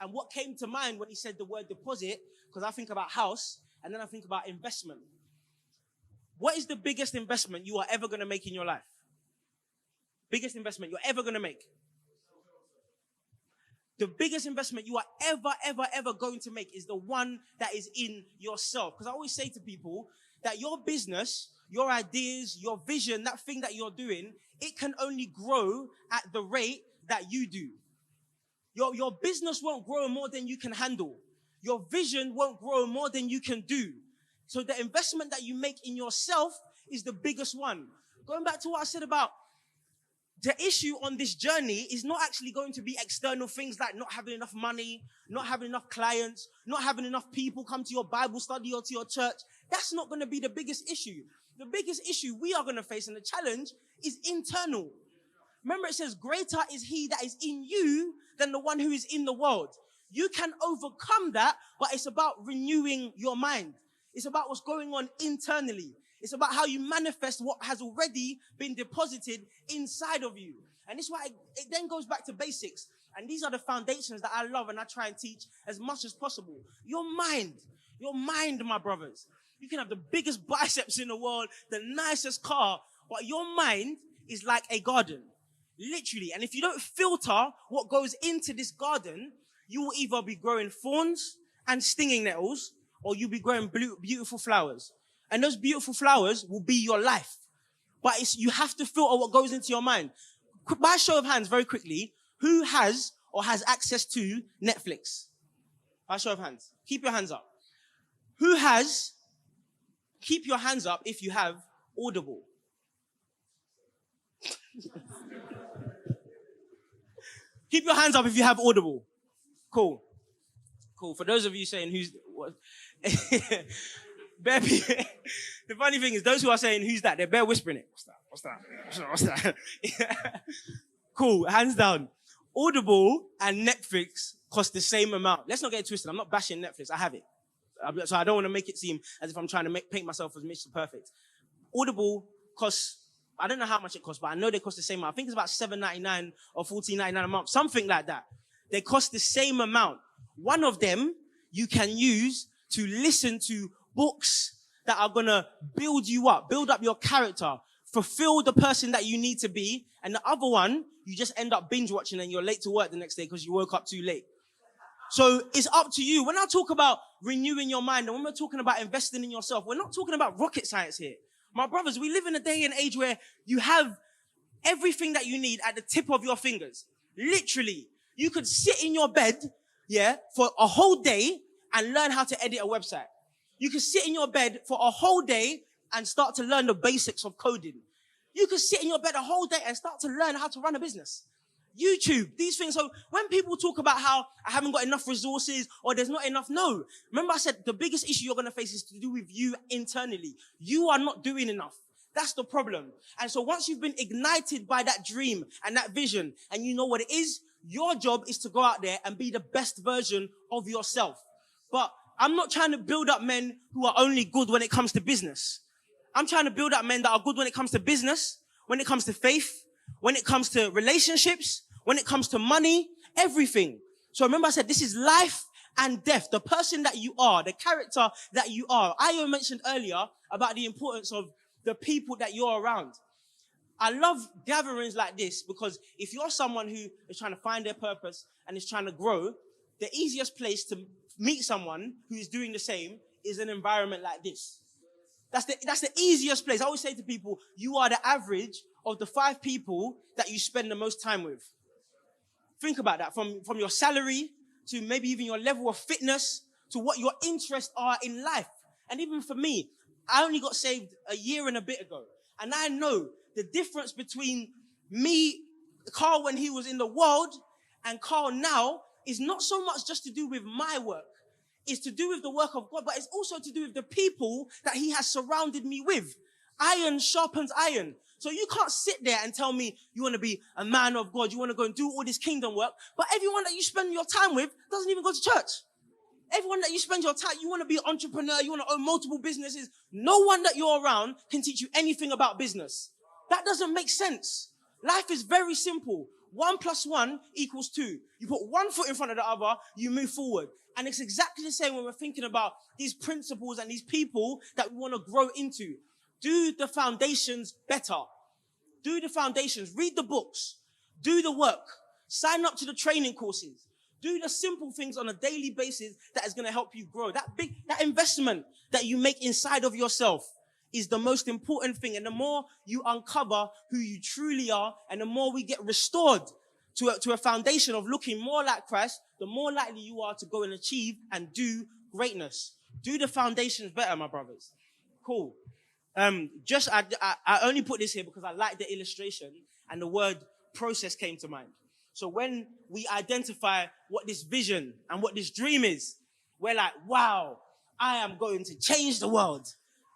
And what came to mind when he said the word deposit, because I think about house and then I think about investment. What is the biggest investment you are ever going to make in your life? Biggest investment you're ever going to make? The biggest investment you are ever going to make is the one that is in yourself. Because I always say to people that your business, your ideas, your vision, that thing that you're doing, it can only grow at the rate that you do. Your business won't grow more than you can handle. Your vision won't grow more than you can do. So the investment that you make in yourself is the biggest one. Going back to what I said about the issue on this journey is not actually going to be external things like not having enough money, not having enough clients, not having enough people come to your Bible study or to your church. That's not going to be the biggest issue. The biggest issue we are going to face and the challenge is internal. Remember, it says, greater is he that is in you than the one who is in the world. You can overcome that, but it's about renewing your mind. It's about what's going on internally. It's about how you manifest what has already been deposited inside of you. And this is why it then goes back to basics. And these are the foundations that I love and I try and teach as much as possible. Your mind, my brothers. You can have the biggest biceps in the world, the nicest car, but your mind is like a garden. Literally. And if you don't filter what goes into this garden, you will either be growing thorns and stinging nettles, or you'll be growing beautiful flowers. And those beautiful flowers will be your life. But you have to filter what goes into your mind. By a show of hands, very quickly, who has or has access to Netflix? By a show of hands. Keep your hands up. Who has? Keep your hands up if you have Audible. Keep your hands up if you have Audible. Cool. For those of you saying who's what, the funny thing is, those who are saying who's that, they're bare whispering it. What's that? Yeah. Cool. Hands down. Audible and Netflix cost the same amount. Let's not get it twisted. I'm not bashing Netflix. I have it. So I don't want to make it seem as if I'm trying to paint myself as Mr. Perfect. Audible costs, I don't know how much it costs, but I know they cost the same amount. I think it's about $7.99 or $14.99 a month, something like that. They cost the same amount. One of them you can use to listen to books that are going to build you up, build up your character, fulfill the person that you need to be. And the other one, you just end up binge watching and you're late to work the next day because you woke up too late. So it's up to you. When I talk about renewing your mind and when we're talking about investing in yourself, we're not talking about rocket science here. My brothers, we live in a day and age where you have everything that you need at the tip of your fingers. Literally. You could sit in your bed, for a whole day and learn how to edit a website. You could sit in your bed for a whole day and start to learn the basics of coding. You could sit in your bed a whole day and start to learn how to run a business. YouTube, these things. So when people talk about how I haven't got enough resources or there's not enough, no. Remember I said the biggest issue you're going to face is to do with you internally. You are not doing enough. That's the problem. And so once you've been ignited by that dream and that vision and you know what it is, your job is to go out there and be the best version of yourself. But I'm not trying to build up men who are only good when it comes to business. I'm trying to build up men that are good when it comes to business, when it comes to faith, when it comes to relationships, when it comes to money, everything. So remember I said this is life and death. The person that you are, the character that you are. I mentioned earlier about the importance of the people that you're around. I love gatherings like this because if you're someone who is trying to find their purpose and is trying to grow, the easiest place to meet someone who is doing the same is an environment like this. That's the easiest place. I always say to people, you are the average of the 5 people that you spend the most time with. Think about that. From your salary to maybe even your level of fitness to what your interests are in life. And even for me, I only got saved a year and a bit ago. And I know the difference between me, Carl, when he was in the world, and Carl now is not so much just to do with my work. It's to do with the work of God, but it's also to do with the people that he has surrounded me with. Iron sharpens iron. So you can't sit there and tell me you want to be a man of God, you want to go and do all this kingdom work, but everyone that you spend your time with doesn't even go to church. Everyone that you spend your time, you want to be an entrepreneur, you want to own multiple businesses. No one that you're around can teach you anything about business. That doesn't make sense. Life is very simple. 1 + 1 = 2. You put one foot in front of the other, you move forward. And it's exactly the same when we're thinking about these principles and these people that we want to grow into. Do the foundations better. Do the foundations. Read the books. Do the work. Sign up to the training courses. Do the simple things on a daily basis that is going to help you grow. That investment that you make inside of yourself is the most important thing. And the more you uncover who you truly are, and the more we get restored to a foundation of looking more like Christ, the more likely you are to go and achieve and do greatness. Do the foundations better, my brothers. Cool. I only put this here because I like the illustration and the word process came to mind. So when we identify what this vision and what this dream is, we're like, wow, I am going to change the world.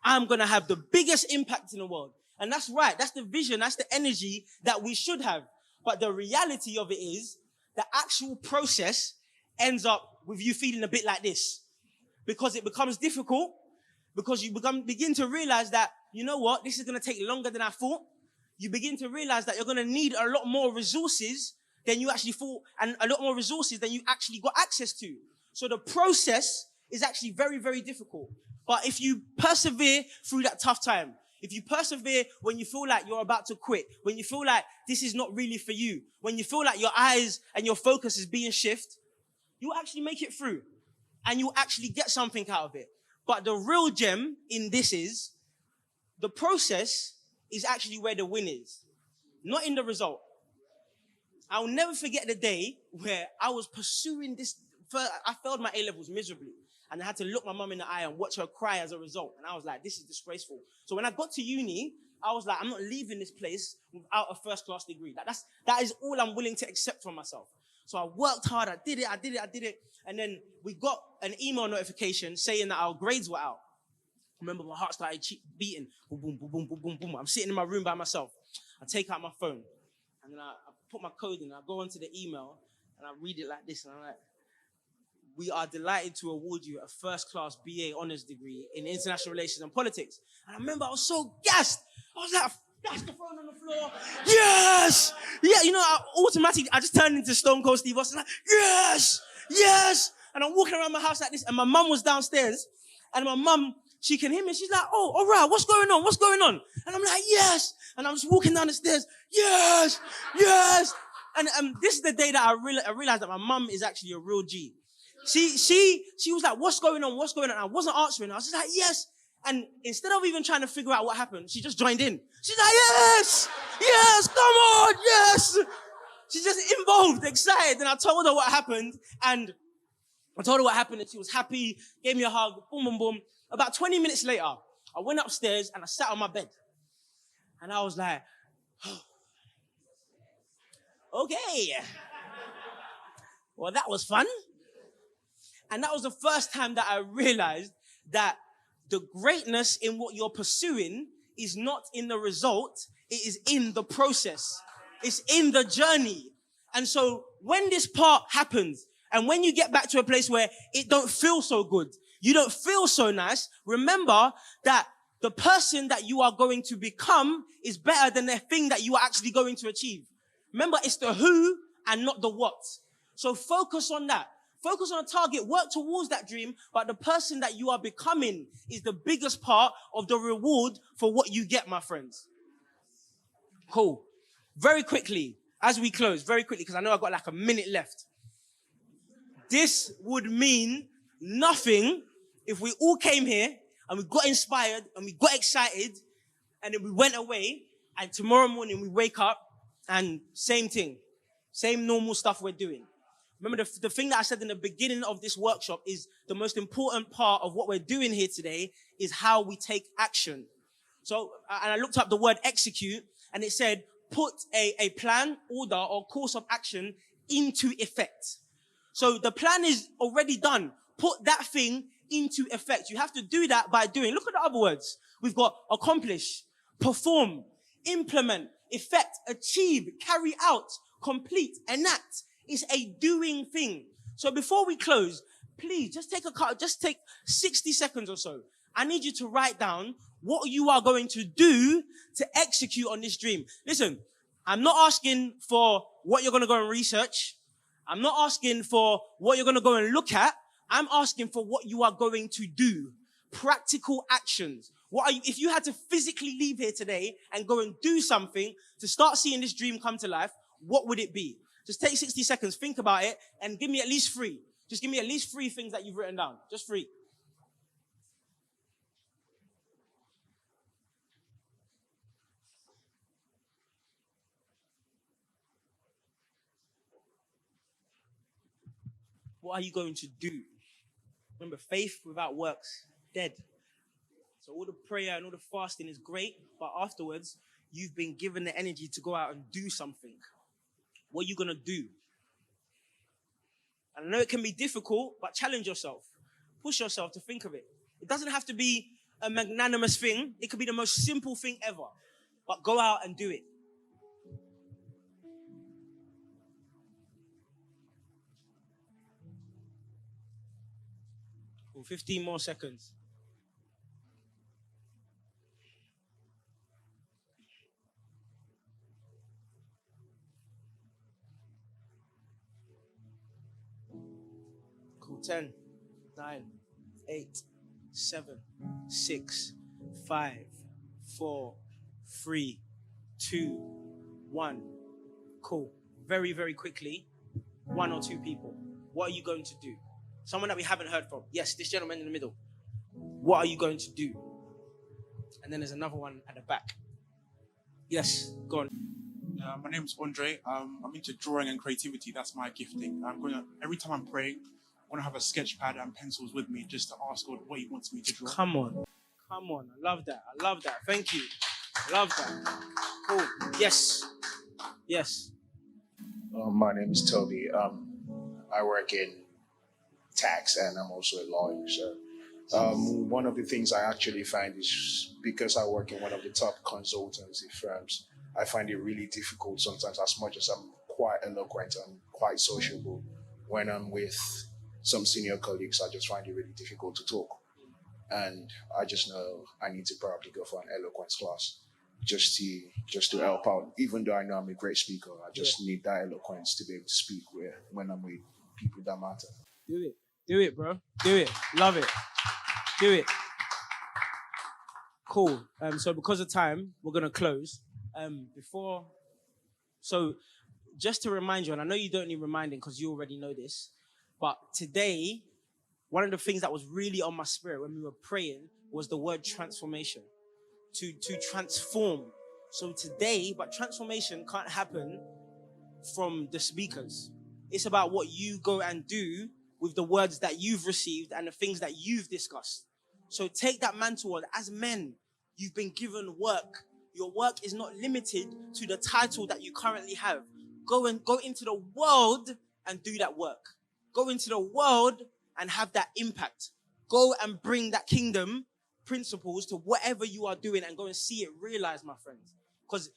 I'm going to have the biggest impact in the world. And that's right. That's the vision. That's the energy that we should have. But the reality of it is the actual process ends up with you feeling a bit like this because it becomes difficult, because you begin to realize that, you know what, this is going to take longer than I thought. You begin to realize that you're going to need a lot more resources than you actually thought, and a lot more resources than you actually got access to. So the process is actually very, very difficult. But if you persevere through that tough time, if you persevere when you feel like you're about to quit, when you feel like this is not really for you, when you feel like your eyes and your focus is being shifted, you actually make it through and you actually get something out of it. But the real gem in this is the process is actually where the win is, not in the result. I'll never forget the day where I was pursuing this. I failed my A-levels miserably. And I had to look my mum in the eye and watch her cry as a result. And I was like, this is disgraceful. So when I got to uni, I was like, I'm not leaving this place without a first-class degree. That is all I'm willing to accept from myself. So I worked hard. I did it. And then we got an email notification saying that our grades were out. I remember my heart started beating. Boom, boom, boom, boom, boom, boom, boom. I'm sitting in my room by myself. I take out my phone. And then I put my code in. I go onto the email. And I read it like this. And I'm like, we are delighted to award you a first-class BA honors degree in international relations and politics. And I remember I was so gassed. I was like, that's the phone on the floor. Yes! Yeah, you know, I just turned into Stone Cold Steve Austin. Like, yes! Yes! And I'm walking around my house like this. And my mum was downstairs. And my mum, she can hear me. She's like, oh, all right, what's going on? What's going on? And I'm like, yes! And I'm just walking down the stairs. Yes! Yes! And this is the day that I realized that my mum is actually a real G. She was like, what's going on? What's going on? I wasn't answering. I was just like, yes. And instead of even trying to figure out what happened, she just joined in. She's like, yes, yes, come on, yes. She's just involved, excited. And I told her what happened. And she was happy, gave me a hug, boom, boom, boom. About 20 minutes later, I went upstairs and I sat on my bed. And I was like, oh, okay. Well, that was fun. And that was the first time that I realized that the greatness in what you're pursuing is not in the result, it is in the process. It's in the journey. And so when this part happens, and when you get back to a place where it don't feel so good, you don't feel so nice, remember that the person that you are going to become is better than the thing that you are actually going to achieve. Remember, it's the who and not the what. So focus on that. Focus on a target, work towards that dream, but the person that you are becoming is the biggest part of the reward for what you get, my friends. Cool. Very quickly, as we close, very quickly, because I know I've got like a minute left. This would mean nothing if we all came here and we got inspired and we got excited and then we went away and tomorrow morning we wake up and same thing, same normal stuff we're doing. Remember, the thing that I said in the beginning of this workshop is the most important part of what we're doing here today is how we take action. So, and I looked up the word execute, and it said, put a plan, order, or course of action into effect. So the plan is already done. Put that thing into effect. You have to do that by doing. Look at the other words. We've got accomplish, perform, implement, effect, achieve, carry out, complete, enact. It's a doing thing. So before we close, please just take 60 seconds or so. I need you to write down what you are going to do to execute on this dream. Listen, I'm not asking for what you're going to go and research. I'm not asking for what you're going to go and look at. I'm asking for what you are going to do. Practical actions. If you had to physically leave here today and go and do something to start seeing this dream come to life, what would it be? Just take 60 seconds, think about it, and give me at least 3. Just give me at least 3 things that you've written down. Just 3. What are you going to do? Remember, faith without works, dead. So all the prayer and all the fasting is great, but afterwards, you've been given the energy to go out and do something. What are you going to do? And I know it can be difficult, but challenge yourself. Push yourself to think of it. It doesn't have to be a magnanimous thing. It could be the most simple thing ever. But go out and do it. Cool, 15 more seconds. Cool, 10, 9, 8, 7, 6, 5, 4, 3, 2, 1. Cool. Very, very quickly, 1 or 2 people. What are you going to do? Someone that we haven't heard from. Yes, this gentleman in the middle. What are you going to do? And then there's another one at the back. Yes, go on. My name's Andre. I'm into drawing and creativity. That's my gifting. Every time I'm praying, I'm going to have a sketch pad and pencils with me just to ask God what he wants me to draw. Come on. I love that. Thank you. I love that. Cool. Yes. My name is Toby. I work in tax and I'm also a lawyer. So one of the things I actually find is because I work in one of the top consultancy firms, I find it really difficult sometimes, as much as I'm quite eloquent and quite sociable. When I'm with some senior colleagues, I just find it really difficult to talk. And I just know I need to probably go for an eloquence class just to help out. Even though I know I'm a great speaker, I just need that eloquence to be able to speak when I'm with people that matter. Do it, bro. Do it. Love it. Do it. Cool. So because of time, we're going to close. So just to remind you, and I know you don't need reminding because you already know this, but today, one of the things that was really on my spirit when we were praying was the word transformation. To transform. So today, but transformation can't happen from the speakers. It's about what you go and do with the words that you've received and the things that you've discussed. So take that mantle on. As men, you've been given work. Your work is not limited to the title that you currently have. Go into the world and do that work. Go into the world and have that impact. Go and bring that kingdom principles to whatever you are doing and go and see it realized, my friends. Because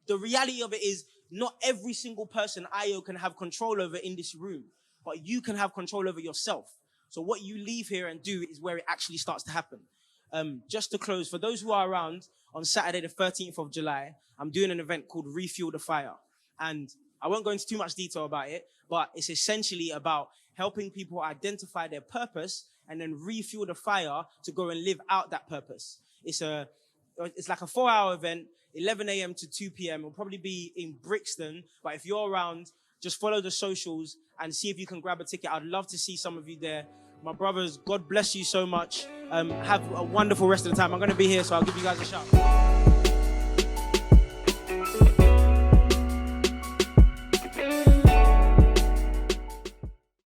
the reality of it is not every single person IO can have control over in this room, but you can have control over yourself. So what you leave here and do is where it actually starts to happen. Just to close, for those who are around, on Saturday the 13th of July, I'm doing an event called Refuel the Fire. And I won't go into too much detail about it, but it's essentially about helping people identify their purpose and then refuel the fire to go and live out that purpose. It's like a 4-hour event, 11 a.m. to 2 p.m. It'll probably be in Brixton, but if you're around, just follow the socials and see if you can grab a ticket. I'd love to see some of you there. My brothers, God bless you so much. Have a wonderful rest of the time. I'm going to be here, so I'll give you guys a shout.